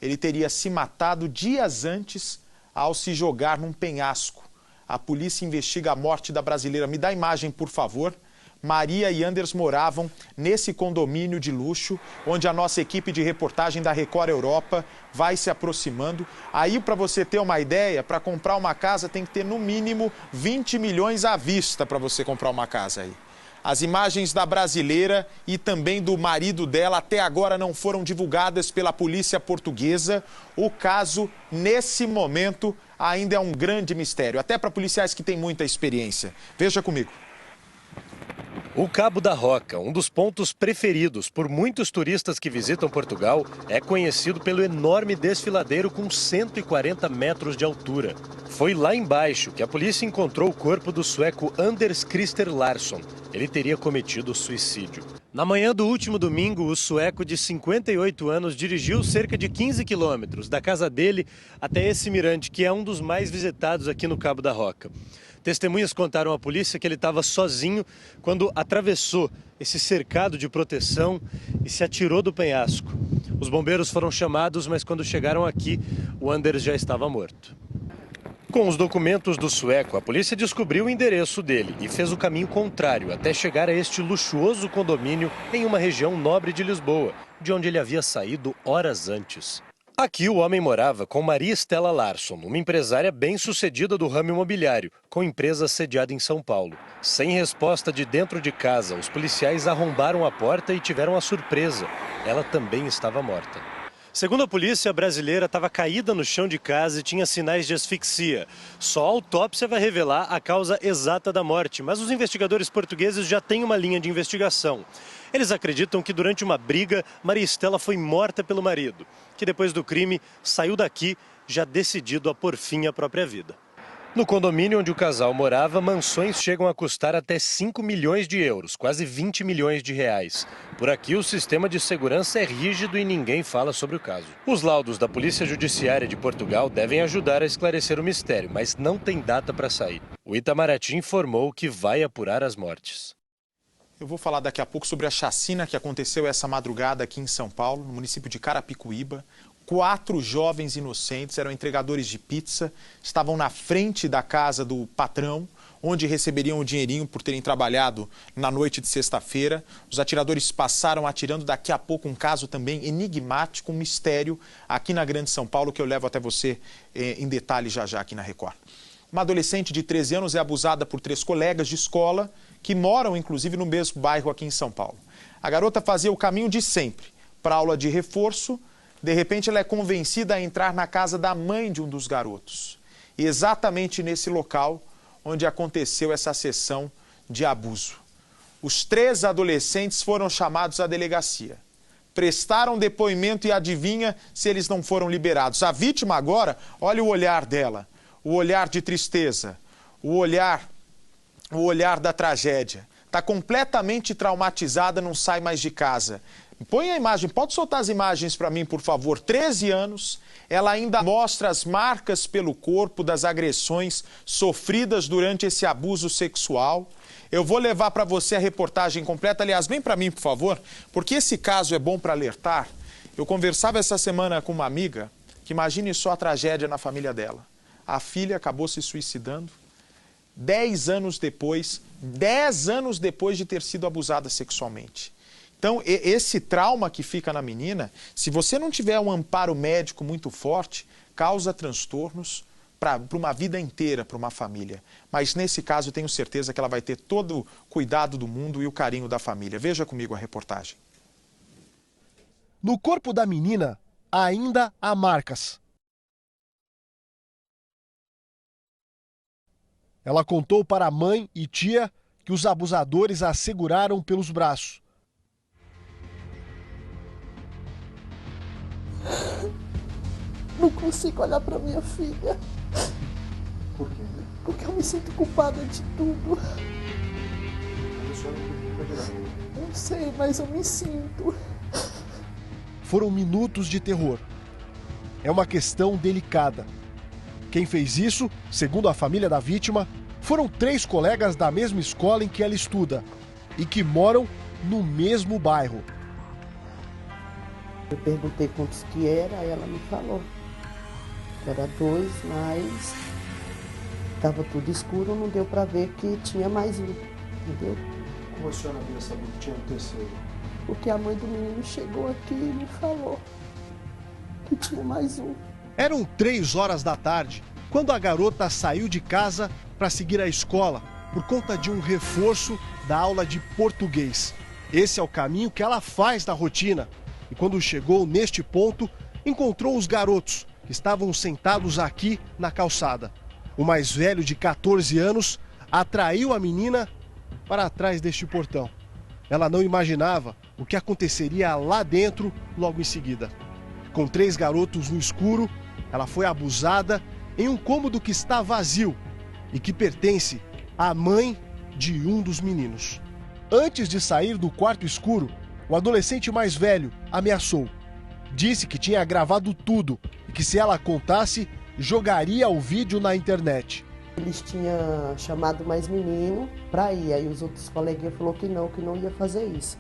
Ele teria se matado dias antes ao se jogar num penhasco. A polícia investiga a morte da brasileira. Me dá a imagem, por favor. Maria e Anders moravam nesse condomínio de luxo, onde a nossa equipe de reportagem da Record Europa vai se aproximando. Aí, para você ter uma ideia, para comprar uma casa tem que ter no mínimo 20 milhões à vista para você comprar uma casa aí. As imagens da brasileira e também do marido dela até agora não foram divulgadas pela polícia portuguesa. O caso, nesse momento, ainda é um grande mistério, até para policiais que têm muita experiência. Veja comigo. O Cabo da Roca, um dos pontos preferidos por muitos turistas que visitam Portugal, é conhecido pelo enorme desfiladeiro com 140 metros de altura. Foi lá embaixo que a polícia encontrou o corpo do sueco Anders Christer Larsson. Ele teria cometido suicídio. Na manhã do último domingo, o sueco de 58 anos dirigiu cerca de 15 quilômetros da casa dele até esse mirante, que é um dos mais visitados aqui no Cabo da Roca. Testemunhas contaram à polícia que ele estava sozinho quando atravessou esse cercado de proteção e se atirou do penhasco. Os bombeiros foram chamados, mas quando chegaram aqui, o Anders já estava morto. Com os documentos do sueco, a polícia descobriu o endereço dele e fez o caminho contrário até chegar a este luxuoso condomínio em uma região nobre de Lisboa, de onde ele havia saído horas antes. Aqui o homem morava com Maria Estela Larsson, uma empresária bem-sucedida do ramo imobiliário, com empresa sediada em São Paulo. Sem resposta de dentro de casa, os policiais arrombaram a porta e tiveram a surpresa. Ela também estava morta. Segundo a polícia, a brasileira estava caída no chão de casa e tinha sinais de asfixia. Só a autópsia vai revelar a causa exata da morte, mas os investigadores portugueses já têm uma linha de investigação. Eles acreditam que durante uma briga, Maria Estela foi morta pelo marido, que depois do crime saiu daqui já decidido a pôr fim à própria vida. No condomínio onde o casal morava, mansões chegam a custar até 5 milhões de euros, quase 20 milhões de reais. Por aqui, o sistema de segurança é rígido e ninguém fala sobre o caso. Os laudos da Polícia Judiciária de Portugal devem ajudar a esclarecer o mistério, mas não tem data para sair. O Itamaraty informou que vai apurar as mortes. Eu vou falar daqui a pouco sobre a chacina que aconteceu essa madrugada aqui em São Paulo, no município de Carapicuíba. 4 jovens inocentes, eram entregadores de pizza, estavam na frente da casa do patrão, onde receberiam o dinheirinho por terem trabalhado na noite de sexta-feira. Os atiradores passaram atirando. Daqui a pouco um caso também enigmático, um mistério aqui na Grande São Paulo, que eu levo até você em detalhe já aqui na Record. Uma adolescente de 13 anos é abusada por 3 colegas de escola que moram, inclusive, no mesmo bairro aqui em São Paulo. A garota fazia o caminho de sempre para aula de reforço. De repente, ela é convencida a entrar na casa da mãe de um dos garotos. E exatamente nesse local onde aconteceu essa sessão de abuso. Os 3 adolescentes foram chamados à delegacia. Prestaram depoimento e adivinha se eles não foram liberados. A vítima agora, olha o olhar dela. O olhar de tristeza. O olhar da tragédia. Está completamente traumatizada, não sai mais de casa. Põe a imagem, pode soltar as imagens para mim, por favor. 13 anos, ela ainda mostra as marcas pelo corpo das agressões sofridas durante esse abuso sexual. Eu vou levar para você a reportagem completa. Aliás, vem para mim, por favor, porque esse caso é bom para alertar. Eu conversava essa semana com uma amiga que imagine só a tragédia na família dela. A filha acabou se suicidando 10 anos depois de ter sido abusada sexualmente. Então, esse trauma que fica na menina, se você não tiver um amparo médico muito forte, causa transtornos para uma vida inteira, para uma família. Mas nesse caso, eu tenho certeza que ela vai ter todo o cuidado do mundo e o carinho da família. Veja comigo a reportagem. No corpo da menina, ainda há marcas. Ela contou para a mãe e tia que os abusadores a seguraram pelos braços. Não consigo olhar para minha filha. Por quê? Porque eu me sinto culpada de tudo. Não sei, mas eu me sinto. Foram minutos de terror. É uma questão delicada. Quem fez isso, segundo a família da vítima, foram 3 colegas da mesma escola em que ela estuda e que moram no mesmo bairro. Eu perguntei quantos que era, aí ela me falou. Era 2, mas estava tudo escuro, não deu para ver que tinha mais um, entendeu? Como a senhora veio saber que tinha um terceiro? Porque a mãe do menino chegou aqui e me falou que tinha mais um. Eram 3 horas da tarde, quando a garota saiu de casa para seguir a escola, por conta de um reforço da aula de português. Esse é o caminho que ela faz na rotina. E quando chegou neste ponto, encontrou os garotos, que estavam sentados aqui na calçada. O mais velho, de 14 anos, atraiu a menina para trás deste portão. Ela não imaginava o que aconteceria lá dentro logo em seguida. Com 3 garotos no escuro, ela foi abusada em um cômodo que está vazio e que pertence à mãe de um dos meninos. Antes de sair do quarto escuro, o adolescente mais velho ameaçou. Disse que tinha gravado tudo e que se ela contasse, jogaria o vídeo na internet. Eles tinham chamado mais menino para ir, aí os outros coleguinhas falaram que não ia fazer isso.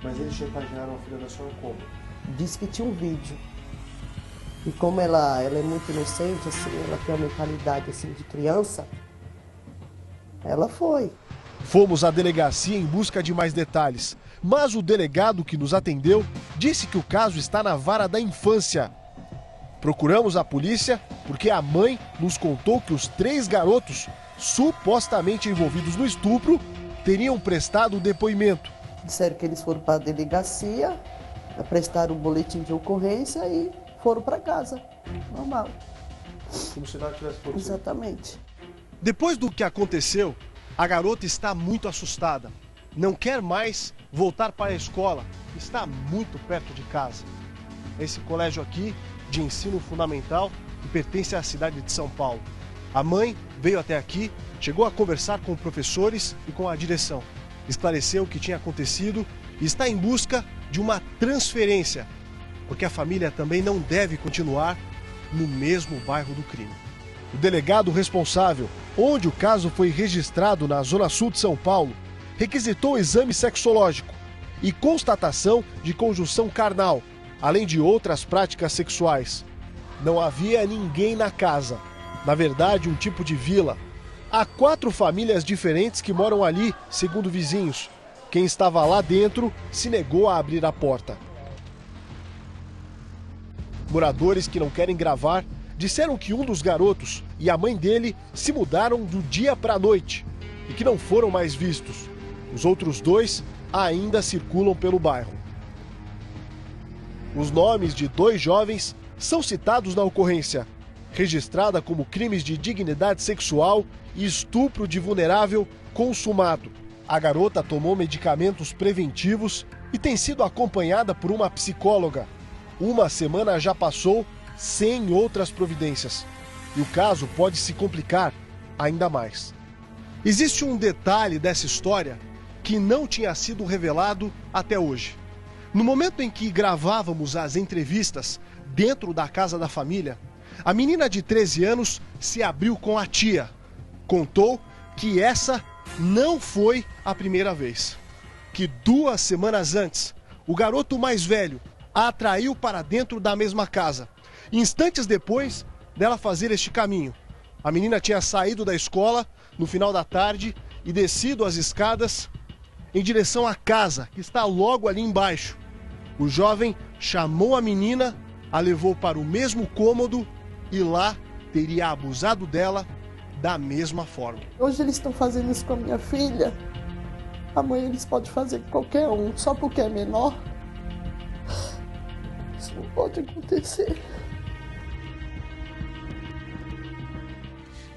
Mas eles chantagearam a filha da senhora como? Disse que tinha um vídeo. E como ela é muito inocente, assim, ela tem uma mentalidade assim, de criança, ela foi. Fomos à delegacia em busca de mais detalhes, mas o delegado que nos atendeu disse que o caso está na vara da infância. Procuramos a polícia porque a mãe nos contou que os 3 garotos, supostamente envolvidos no estupro, teriam prestado depoimento. Disseram que eles foram para a delegacia, prestaram o boletim de ocorrência e foram para casa, normal. Como se nada tivesse acontecido. Exatamente. Depois do que aconteceu, a garota está muito assustada. Não quer mais voltar para a escola, está muito perto de casa. Esse colégio aqui, de ensino fundamental, que pertence à cidade de São Paulo. A mãe veio até aqui, chegou a conversar com professores e com a direção. Esclareceu o que tinha acontecido e está em busca de uma transferência, porque a família também não deve continuar no mesmo bairro do crime. O delegado responsável, onde o caso foi registrado na Zona Sul de São Paulo, requisitou o exame sexológico e constatação de conjunção carnal, além de outras práticas sexuais. Não havia ninguém na casa, na verdade um tipo de vila. Há 4 famílias diferentes que moram ali, segundo vizinhos. Quem estava lá dentro se negou a abrir a porta. Moradores que não querem gravar disseram que um dos garotos e a mãe dele se mudaram do dia para a noite e que não foram mais vistos. Os outros 2 ainda circulam pelo bairro. Os nomes de 2 jovens são citados na ocorrência, registrada como crimes de dignidade sexual e estupro de vulnerável consumado. A garota tomou medicamentos preventivos e tem sido acompanhada por uma psicóloga. Uma semana já passou sem outras providências. E o caso pode se complicar ainda mais. Existe um detalhe dessa história que não tinha sido revelado até hoje. No momento em que gravávamos as entrevistas dentro da casa da família, a menina de 13 anos se abriu com a tia. Contou que essa não foi a primeira vez. Que 2 semanas antes, o garoto mais velho a atraiu para dentro da mesma casa. Instantes depois dela fazer este caminho, a menina tinha saído da escola no final da tarde e descido as escadas em direção à casa, que está logo ali embaixo. O jovem chamou a menina, a levou para o mesmo cômodo e lá teria abusado dela da mesma forma. Hoje eles estão fazendo isso com a minha filha. Amanhã eles podem fazer com qualquer um, só porque é menor. Isso não pode acontecer.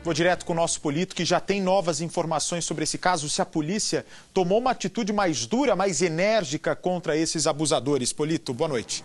Vou direto com o nosso Polito, que já tem novas informações sobre esse caso. Se a polícia tomou uma atitude mais dura, mais enérgica contra esses abusadores. Polito, boa noite.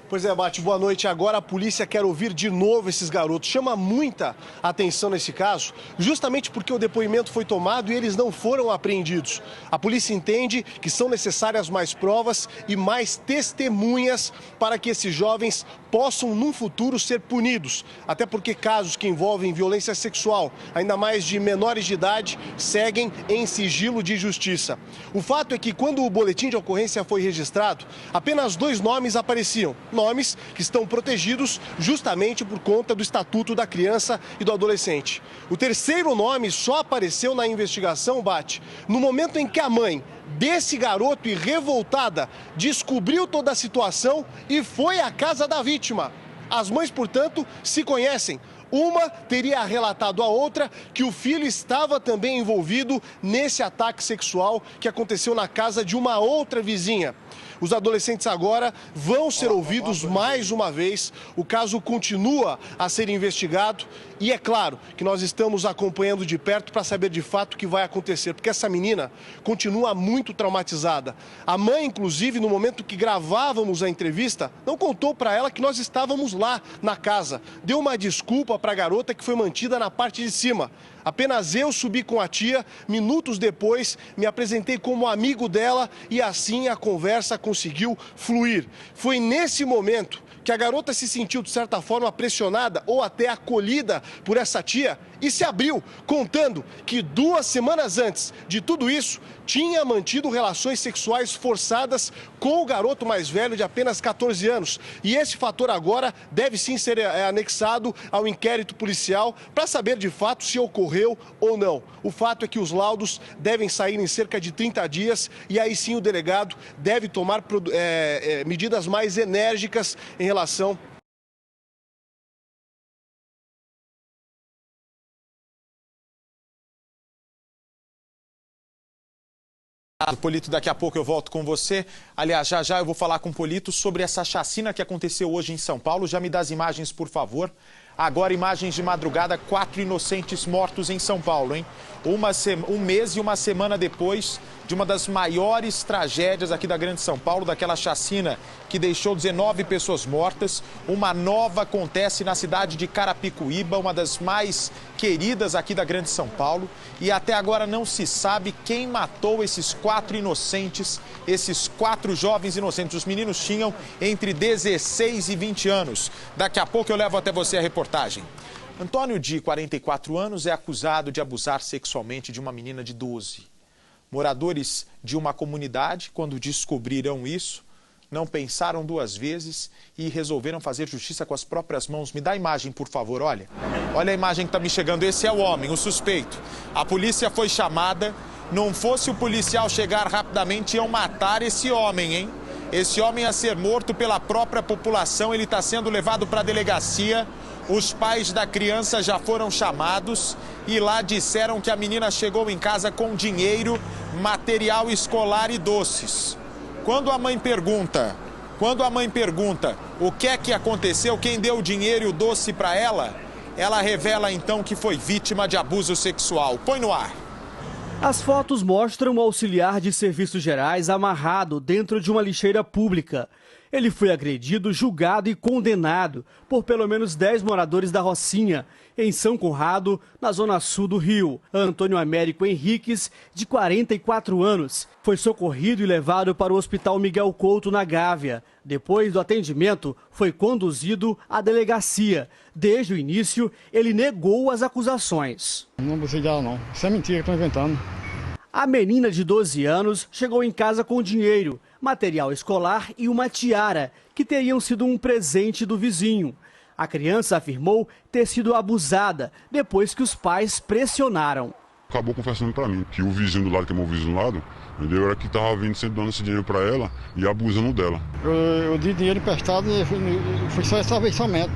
Pois é, Bate, boa noite. Agora a polícia quer ouvir de novo esses garotos. Chama muita atenção nesse caso, justamente porque o depoimento foi tomado e eles não foram apreendidos. A polícia entende que são necessárias mais provas e mais testemunhas para que esses jovens possam, num futuro, ser punidos. Até porque casos que envolvem violência sexual, ainda mais de menores de idade, seguem em sigilo de justiça. O fato é que, quando o boletim de ocorrência foi registrado, apenas 2 nomes apareciam. Nomes que estão protegidos justamente por conta do Estatuto da Criança e do Adolescente. O terceiro nome só apareceu na investigação, Bate, no momento em que a mãe desse garoto, e revoltada, descobriu toda a situação e foi à casa da vítima. As mães, portanto, se conhecem. Uma teria relatado à outra que o filho estava também envolvido nesse ataque sexual que aconteceu na casa de uma outra vizinha. Os adolescentes agora vão ser ouvidos mais uma vez. O caso continua a ser investigado e é claro que nós estamos acompanhando de perto para saber de fato o que vai acontecer, porque essa menina continua muito traumatizada. A mãe, inclusive, no momento que gravávamos a entrevista, não contou para ela que nós estávamos lá na casa. Deu uma desculpa para a garota que foi mantida na parte de cima. Apenas eu subi com a tia, minutos depois me apresentei como amigo dela e assim a conversa conseguiu fluir. Foi nesse momento que a garota se sentiu, de certa forma, pressionada ou até acolhida por essa tia e se abriu, contando que 2 semanas antes de tudo isso, tinha mantido relações sexuais forçadas com o garoto mais velho de apenas 14 anos. E esse fator agora deve sim ser anexado ao inquérito policial para saber de fato se ocorreu ou não. O fato é que os laudos devem sair em cerca de 30 dias e aí sim o delegado deve tomar medidas mais enérgicas em relação Polito, daqui a pouco eu volto com você. Aliás, já eu vou falar com o Polito sobre essa chacina que aconteceu hoje em São Paulo. Já me dá as imagens, por favor. Agora, imagens de madrugada, 4 inocentes mortos em São Paulo, hein? Um mês e uma semana depois de uma das maiores tragédias aqui da Grande São Paulo, daquela chacina que deixou 19 pessoas mortas. Uma nova acontece na cidade de Carapicuíba, uma das mais queridas aqui da Grande São Paulo. E até agora não se sabe quem matou esses 4 inocentes, esses 4 jovens inocentes. Os meninos tinham entre 16 e 20 anos. Daqui a pouco eu levo até você a reportagem. Antônio, de 44 anos, é acusado de abusar sexualmente de uma menina de 12. Moradores de uma comunidade, quando descobriram isso, não pensaram 2 vezes e resolveram fazer justiça com as próprias mãos. Me dá a imagem, por favor, olha. Olha a imagem que está me chegando. Esse é o homem, o suspeito. A polícia foi chamada. Não fosse o policial chegar rapidamente, iam matar esse homem, hein? Esse homem ia ser morto pela própria população. Ele está sendo levado para a delegacia. Os pais da criança já foram chamados e lá disseram que a menina chegou em casa com dinheiro, material escolar e doces. Quando a mãe pergunta o que é que aconteceu, quem deu o dinheiro e o doce para ela, ela revela então que foi vítima de abuso sexual. Põe no ar. As fotos mostram o auxiliar de serviços gerais amarrado dentro de uma lixeira pública. Ele foi agredido, julgado e condenado por pelo menos 10 moradores da Rocinha, em São Conrado, na zona sul do Rio. Antônio Américo Henriques, de 44 anos, foi socorrido e levado para o Hospital Miguel Couto, na Gávea. Depois do atendimento, foi conduzido à delegacia. Desde o início, ele negou as acusações. Não abusei dela, não. Isso é mentira que estão inventando. A menina de 12 anos chegou em casa com dinheiro, material escolar e uma tiara, que teriam sido um presente do vizinho. A criança afirmou ter sido abusada depois que os pais pressionaram. Acabou confessando para mim que o vizinho do lado, que é meu vizinho do lado, entendeu? Era que estava vindo sempre dando esse dinheiro para ela e abusando dela. Eu dei dinheiro emprestado e fui só essa vez somente.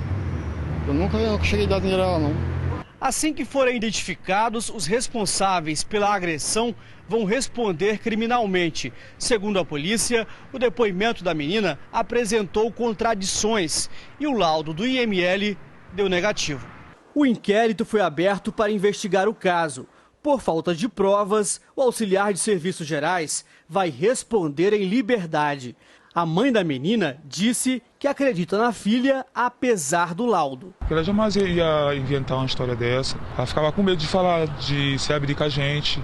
Eu nunca cheguei a dar dinheiro a ela, não. Assim que forem identificados, os responsáveis pela agressão vão responder criminalmente. Segundo a polícia, o depoimento da menina apresentou contradições e o laudo do IML deu negativo. O inquérito foi aberto para investigar o caso. Por falta de provas, o auxiliar de serviços gerais vai responder em liberdade. A mãe da menina disse que acredita na filha, apesar do laudo. Ela jamais ia inventar uma história dessa. Ela ficava com medo de falar, de se abrir com a gente.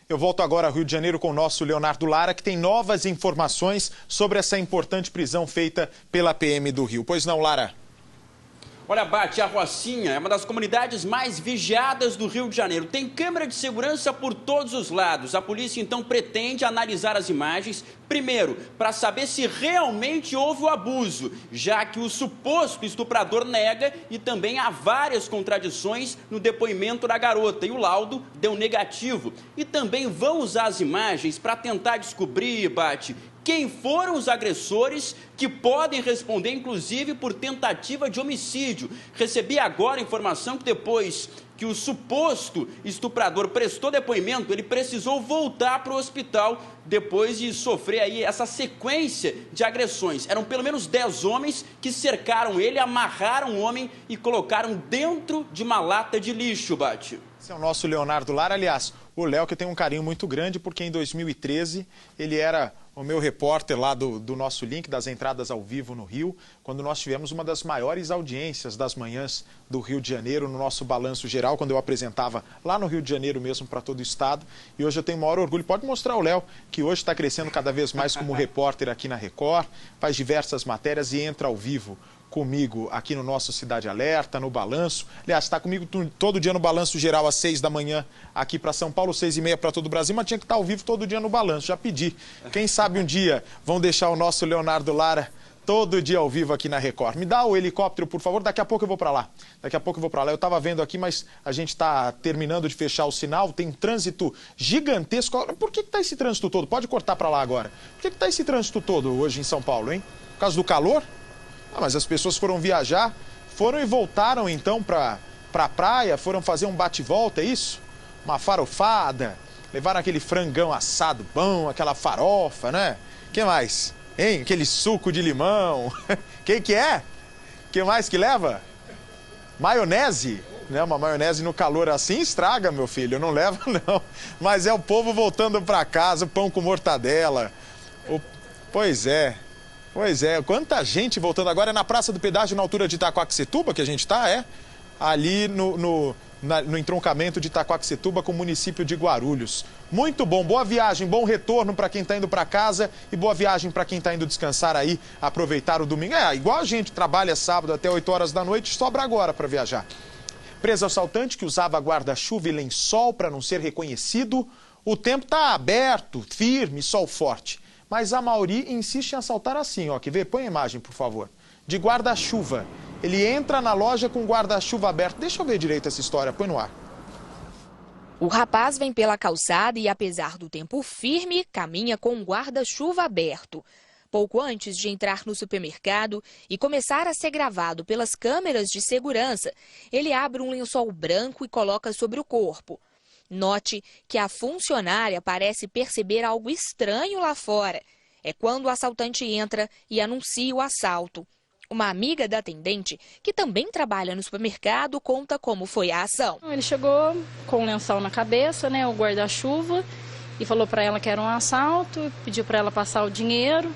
Eu volto agora ao Rio de Janeiro com o nosso Leonardo Lara, que tem novas informações sobre essa importante prisão feita pela PM do Rio. Pois não, Lara? Olha, Bate, a Rocinha é uma das comunidades mais vigiadas do Rio de Janeiro. Tem câmera de segurança por todos os lados. A polícia, então, pretende analisar as imagens, primeiro, para saber se realmente houve o abuso, já que o suposto estuprador nega e também há várias contradições no depoimento da garota. E o laudo deu negativo. E também vão usar as imagens para tentar descobrir, Bate, quem foram os agressores que podem responder, inclusive, por tentativa de homicídio. Recebi agora a informação que depois que o suposto estuprador prestou depoimento, ele precisou voltar para o hospital depois de sofrer aí essa sequência de agressões. Eram pelo menos 10 homens que cercaram ele, amarraram o homem e colocaram dentro de uma lata de lixo, Bate. Esse é o nosso Leonardo Lara. Aliás, o Léo, que tem um carinho muito grande, porque em 2013 ele era o meu repórter lá do nosso link das entradas ao vivo no Rio, quando nós tivemos uma das maiores audiências das manhãs do Rio de Janeiro, no nosso balanço geral, quando eu apresentava lá no Rio de Janeiro mesmo para todo o estado. E hoje eu tenho o maior orgulho. Pode mostrar o Léo, que hoje está crescendo cada vez mais como repórter aqui na Record, faz diversas matérias e entra ao vivo comigo aqui no nosso Cidade Alerta, no Balanço. Aliás, está comigo todo dia no Balanço Geral às 6 da manhã aqui para São Paulo, 6h30 para todo o Brasil, mas tinha que estar ao vivo todo dia no Balanço, já pedi. Quem sabe um dia vão deixar o nosso Leonardo Lara todo dia ao vivo aqui na Record. Me dá o helicóptero, por favor, daqui a pouco eu vou para lá. Daqui a pouco eu vou para lá. Eu estava vendo aqui, mas a gente está terminando de fechar o sinal, tem trânsito gigantesco. Por que está esse trânsito todo? Pode cortar para lá agora. Por que está esse trânsito todo hoje em São Paulo, hein? Por causa do calor? Ah, mas as pessoas foram viajar, foram e voltaram então para a praia, foram fazer um bate-volta, é isso? Uma farofada, levaram aquele frangão assado bom, aquela farofa, né? Que mais? Hein? Aquele suco de limão. Que é? Que mais que leva? Maionese? Né? Uma maionese no calor assim estraga, meu filho, não leva não. Mas é o povo voltando para casa, pão com mortadela. Pois é. Pois é, quanta gente voltando agora. É na Praça do Pedágio, na altura de Itaquaquecetuba, que a gente está, é? Ali no entroncamento de Itaquaquecetuba com o município de Guarulhos. Muito bom, boa viagem, bom retorno para quem está indo para casa e boa viagem para quem está indo descansar aí, aproveitar o domingo. É, igual a gente trabalha sábado até 8 horas da noite, sobra agora para viajar. Preso assaltante que usava guarda-chuva e lençol para não ser reconhecido. O tempo está aberto, firme, sol forte. Mas a Mauri insiste em assaltar assim, ó, quer ver? Põe a imagem, por favor. De guarda-chuva. Ele entra na loja com o guarda-chuva aberto. Deixa eu ver direito essa história, põe no ar. O rapaz vem pela calçada e, apesar do tempo firme, caminha com um guarda-chuva aberto. Pouco antes de entrar no supermercado e começar a ser gravado pelas câmeras de segurança, ele abre um lençol branco e coloca sobre o corpo. Note que a funcionária parece perceber algo estranho lá fora. É quando o assaltante entra e anuncia o assalto. Uma amiga da atendente, que também trabalha no supermercado, conta como foi a ação. Ele chegou com o lençol na cabeça, né, o guarda-chuva, e falou para ela que era um assalto, pediu para ela passar o dinheiro.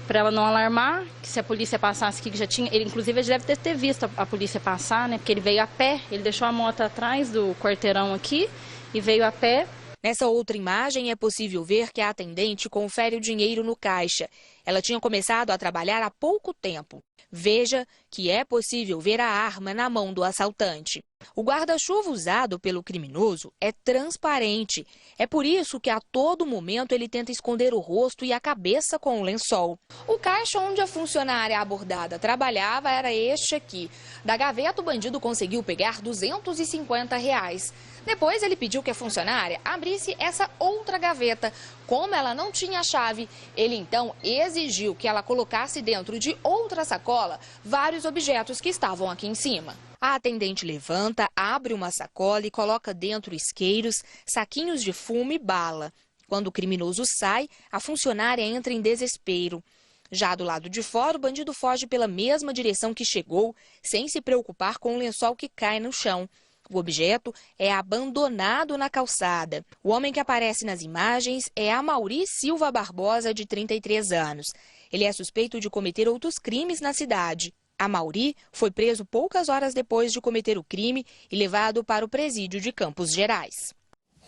para ela não alarmar, que se a polícia passasse aqui, que já tinha... Ele, inclusive, ele deve ter visto a polícia passar, né? Porque ele veio a pé, ele deixou a moto atrás do quarteirão aqui e veio a pé. Nessa outra imagem é possível ver que a atendente confere o dinheiro no caixa. Ela tinha começado a trabalhar há pouco tempo. Veja que é possível ver a arma na mão do assaltante. O guarda-chuva usado pelo criminoso é transparente. É por isso que a todo momento ele tenta esconder o rosto e a cabeça com o lençol. O caixa onde a funcionária abordada trabalhava era este aqui. Da gaveta, o bandido conseguiu pegar R$250. Depois ele pediu que a funcionária abrisse essa outra gaveta. Como ela não tinha chave, ele então exigiu que ela colocasse dentro de outra sacola vários objetos que estavam aqui em cima. A atendente levanta, abre uma sacola e coloca dentro isqueiros, saquinhos de fumo e bala. Quando o criminoso sai, a funcionária entra em desespero. Já do lado de fora, o bandido foge pela mesma direção que chegou, sem se preocupar com o lençol que cai no chão. O objeto é abandonado na calçada. O homem que aparece nas imagens é Amaury Silva Barbosa, de 33 anos. Ele é suspeito de cometer outros crimes na cidade. Amaury foi preso poucas horas depois de cometer o crime e levado para o presídio de Campos Gerais.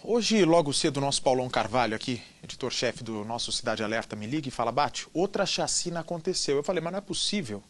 Hoje, logo cedo, o nosso Paulão Carvalho aqui, editor-chefe do nosso Cidade Alerta, me liga e fala: Bate, outra chacina aconteceu. Eu falei, mas não é possível.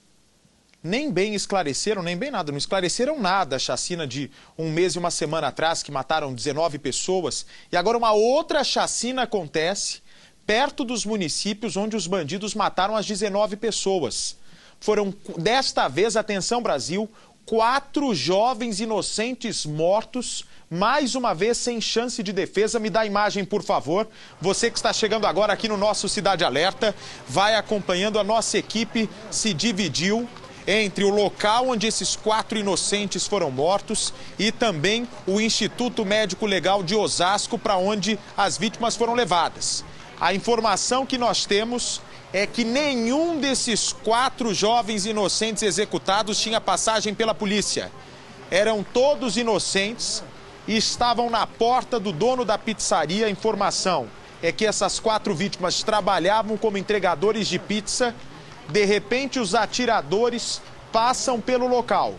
Nem bem esclareceram, nem bem nada. Não esclareceram nada a chacina de 1 mês e 1 semana atrás, que mataram 19 pessoas. E agora uma outra chacina acontece perto dos municípios onde os bandidos mataram as 19 pessoas. Foram, desta vez, atenção Brasil, 4 jovens inocentes mortos, mais uma vez sem chance de defesa. Me dá a imagem, por favor. Você que está chegando agora aqui no nosso Cidade Alerta, vai acompanhando. A nossa equipe se dividiu entre o local onde esses 4 inocentes foram mortos e também o Instituto Médico Legal de Osasco, para onde as vítimas foram levadas. A informação que nós temos é que nenhum desses 4 jovens inocentes executados tinha passagem pela polícia. Eram todos inocentes e estavam na porta do dono da pizzaria. A informação é que essas 4 vítimas trabalhavam como entregadores de pizza. De repente, os atiradores passam pelo local,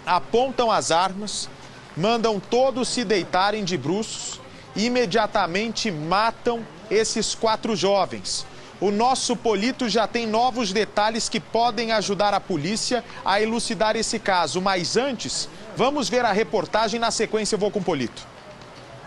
apontam as armas, mandam todos se deitarem de bruços e imediatamente matam esses 4 jovens. O nosso Polito já tem novos detalhes que podem ajudar a polícia a elucidar esse caso. Mas antes, vamos ver a reportagem. Na sequência, eu vou com o Polito.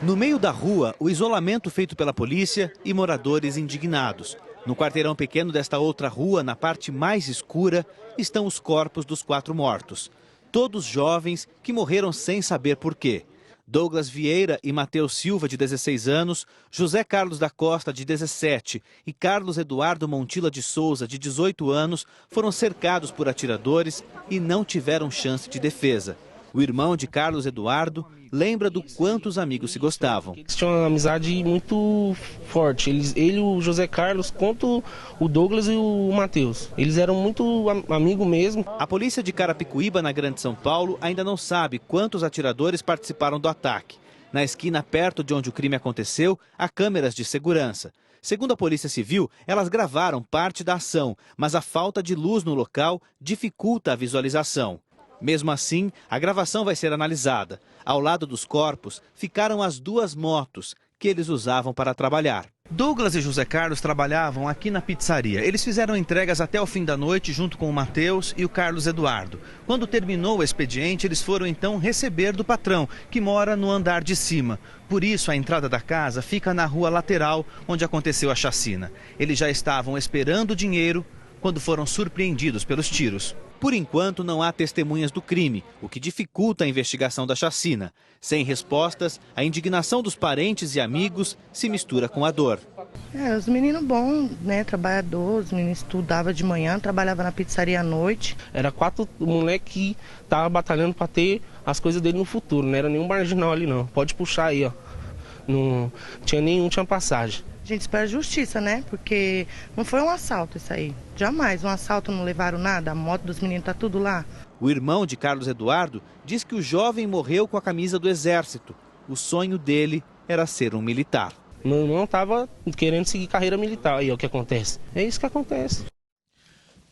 No meio da rua, o isolamento feito pela polícia e moradores indignados. No quarteirão pequeno desta outra rua, na parte mais escura, estão os corpos dos 4 mortos. Todos jovens que morreram sem saber por quê. Douglas Vieira e Matheus Silva, de 16 anos, José Carlos da Costa, de 17, e Carlos Eduardo Montila de Souza, de 18 anos, foram cercados por atiradores e não tiveram chance de defesa. O irmão de Carlos Eduardo lembra do quanto os amigos se gostavam. Eles tinham uma amizade muito forte. Ele, o José Carlos, quanto o Douglas e o Matheus. Eles eram muito amigos mesmo. A polícia de Carapicuíba, na Grande São Paulo, ainda não sabe quantos atiradores participaram do ataque. Na esquina perto de onde o crime aconteceu, há câmeras de segurança. Segundo a Polícia Civil, elas gravaram parte da ação, mas a falta de luz no local dificulta a visualização. Mesmo assim, a gravação vai ser analisada. Ao lado dos corpos ficaram as 2 motos que eles usavam para trabalhar. Douglas e José Carlos trabalhavam aqui na pizzaria. Eles fizeram entregas até o fim da noite junto com o Matheus e o Carlos Eduardo. Quando terminou o expediente, eles foram então receber do patrão, que mora no andar de cima. Por isso, a entrada da casa fica na rua lateral onde aconteceu a chacina. Eles já estavam esperando o dinheiro quando foram surpreendidos pelos tiros. Por enquanto, não há testemunhas do crime, o que dificulta a investigação da chacina. Sem respostas, a indignação dos parentes e amigos se mistura com a dor. Os meninos bons, né, trabalhadores, os meninos estudavam de manhã, trabalhavam na pizzaria à noite. Era 4 moleques que estavam batalhando para ter as coisas dele no futuro, não era nenhum marginal ali não. Pode puxar aí, ó. Não tinha nenhum, tinha passagem. A gente espera justiça, né? Porque não foi um assalto isso aí. Jamais. Um assalto, não levaram nada. A moto dos meninos tá tudo lá. O irmão de Carlos Eduardo diz que o jovem morreu com a camisa do Exército. O sonho dele era ser um militar. Meu irmão estava querendo seguir carreira militar. Aí é o que acontece. É isso que acontece.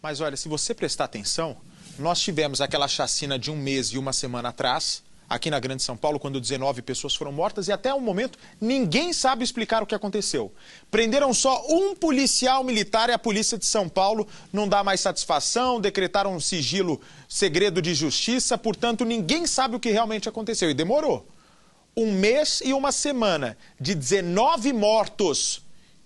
Mas olha, se você prestar atenção, nós tivemos aquela chacina de 1 mês e 1 semana atrás, aqui na Grande São Paulo, quando 19 pessoas foram mortas e até o momento ninguém sabe explicar o que aconteceu. Prenderam só um policial militar e a polícia de São Paulo não dá mais satisfação, decretaram um sigilo, segredo de justiça, portanto ninguém sabe o que realmente aconteceu. E demorou 1 mês e 1 semana de 19 mortos.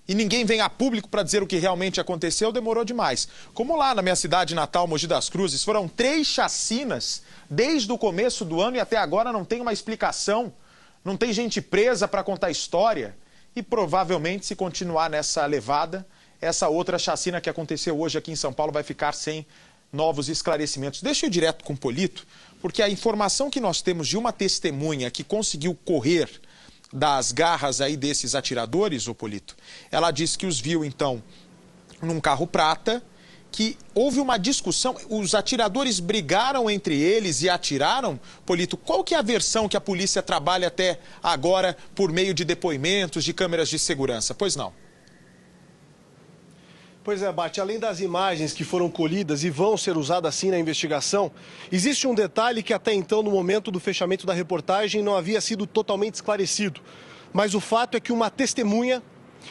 E ninguém vem a público para dizer o que realmente aconteceu, demorou demais. Como lá na minha cidade natal, Mogi das Cruzes, foram 3 chacinas desde o começo do ano e até agora não tem uma explicação, não tem gente presa para contar história. E provavelmente, se continuar nessa levada, essa outra chacina que aconteceu hoje aqui em São Paulo vai ficar sem novos esclarecimentos. Deixa eu ir direto com o Polito, porque a informação que nós temos de uma testemunha que conseguiu correr das garras aí desses atiradores, ô Polito, ela disse que os viu, então, num carro prata, que houve uma discussão, os atiradores brigaram entre eles e atiraram. Polito, qual que é a versão que a polícia trabalha até agora por meio de depoimentos, de câmeras de segurança? Pois não. Pois é, Bate, além das imagens que foram colhidas e vão ser usadas sim na investigação, existe um detalhe que até então, no momento do fechamento da reportagem, não havia sido totalmente esclarecido. Mas o fato é que uma testemunha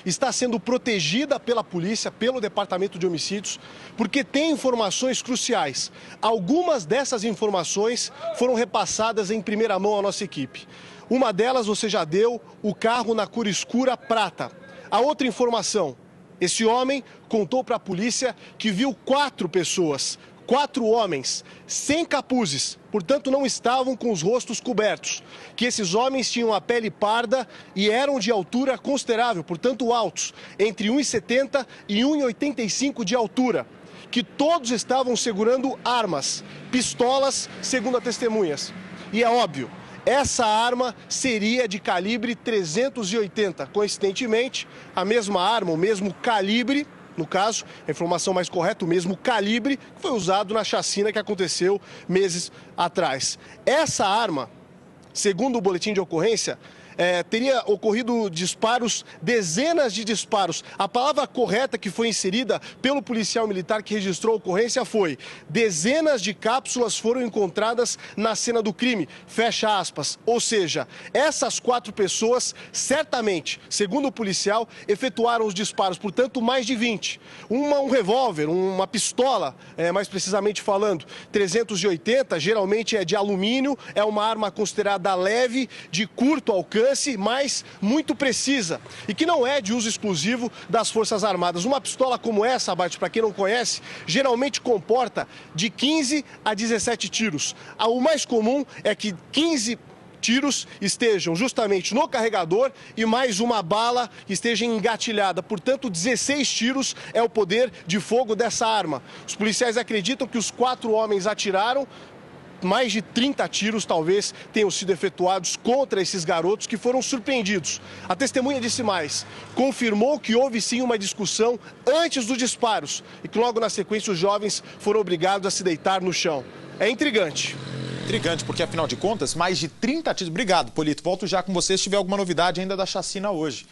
está sendo protegida pela polícia, pelo Departamento de Homicídios, porque tem informações cruciais. Algumas dessas informações foram repassadas em primeira mão à nossa equipe. Uma delas você já deu, o carro na cor escura prata. A outra informação: esse homem contou para a polícia que viu 4 pessoas, 4 homens, sem capuzes, portanto não estavam com os rostos cobertos. Que esses homens tinham a pele parda e eram de altura considerável, portanto altos, entre 1,70 e 1,85 de altura. Que todos estavam segurando armas, pistolas, segundo as testemunhas. E é óbvio, essa arma seria de calibre 380. Coincidentemente, a mesma arma, o mesmo calibre, no caso, a informação mais correta, o mesmo calibre que foi usado na chacina que aconteceu meses atrás. Essa arma, segundo o boletim de ocorrência, teria ocorrido disparos, dezenas de disparos. A palavra correta que foi inserida pelo policial militar que registrou a ocorrência foi: dezenas de cápsulas foram encontradas na cena do crime, fecha aspas. Ou seja, essas 4 pessoas certamente, segundo o policial, efetuaram os disparos, portanto mais de 20. Um revólver, uma pistola, mais precisamente falando, 380, geralmente é de alumínio, é uma arma considerada leve, de curto alcance, mas muito precisa e que não é de uso exclusivo das Forças Armadas. Uma pistola como essa, Bate, para quem não conhece, geralmente comporta de 15 a 17 tiros. O mais comum é que 15 tiros estejam justamente no carregador e mais uma bala esteja engatilhada. Portanto, 16 tiros é o poder de fogo dessa arma. Os policiais acreditam que os 4 homens atiraram. Mais de 30 tiros, talvez, tenham sido efetuados contra esses garotos que foram surpreendidos. A testemunha disse mais, confirmou que houve sim uma discussão antes dos disparos e que logo na sequência os jovens foram obrigados a se deitar no chão. É intrigante. Intrigante, porque afinal de contas, mais de 30 tiros... Obrigado, Polito. Volto já com você se tiver alguma novidade ainda da chacina hoje.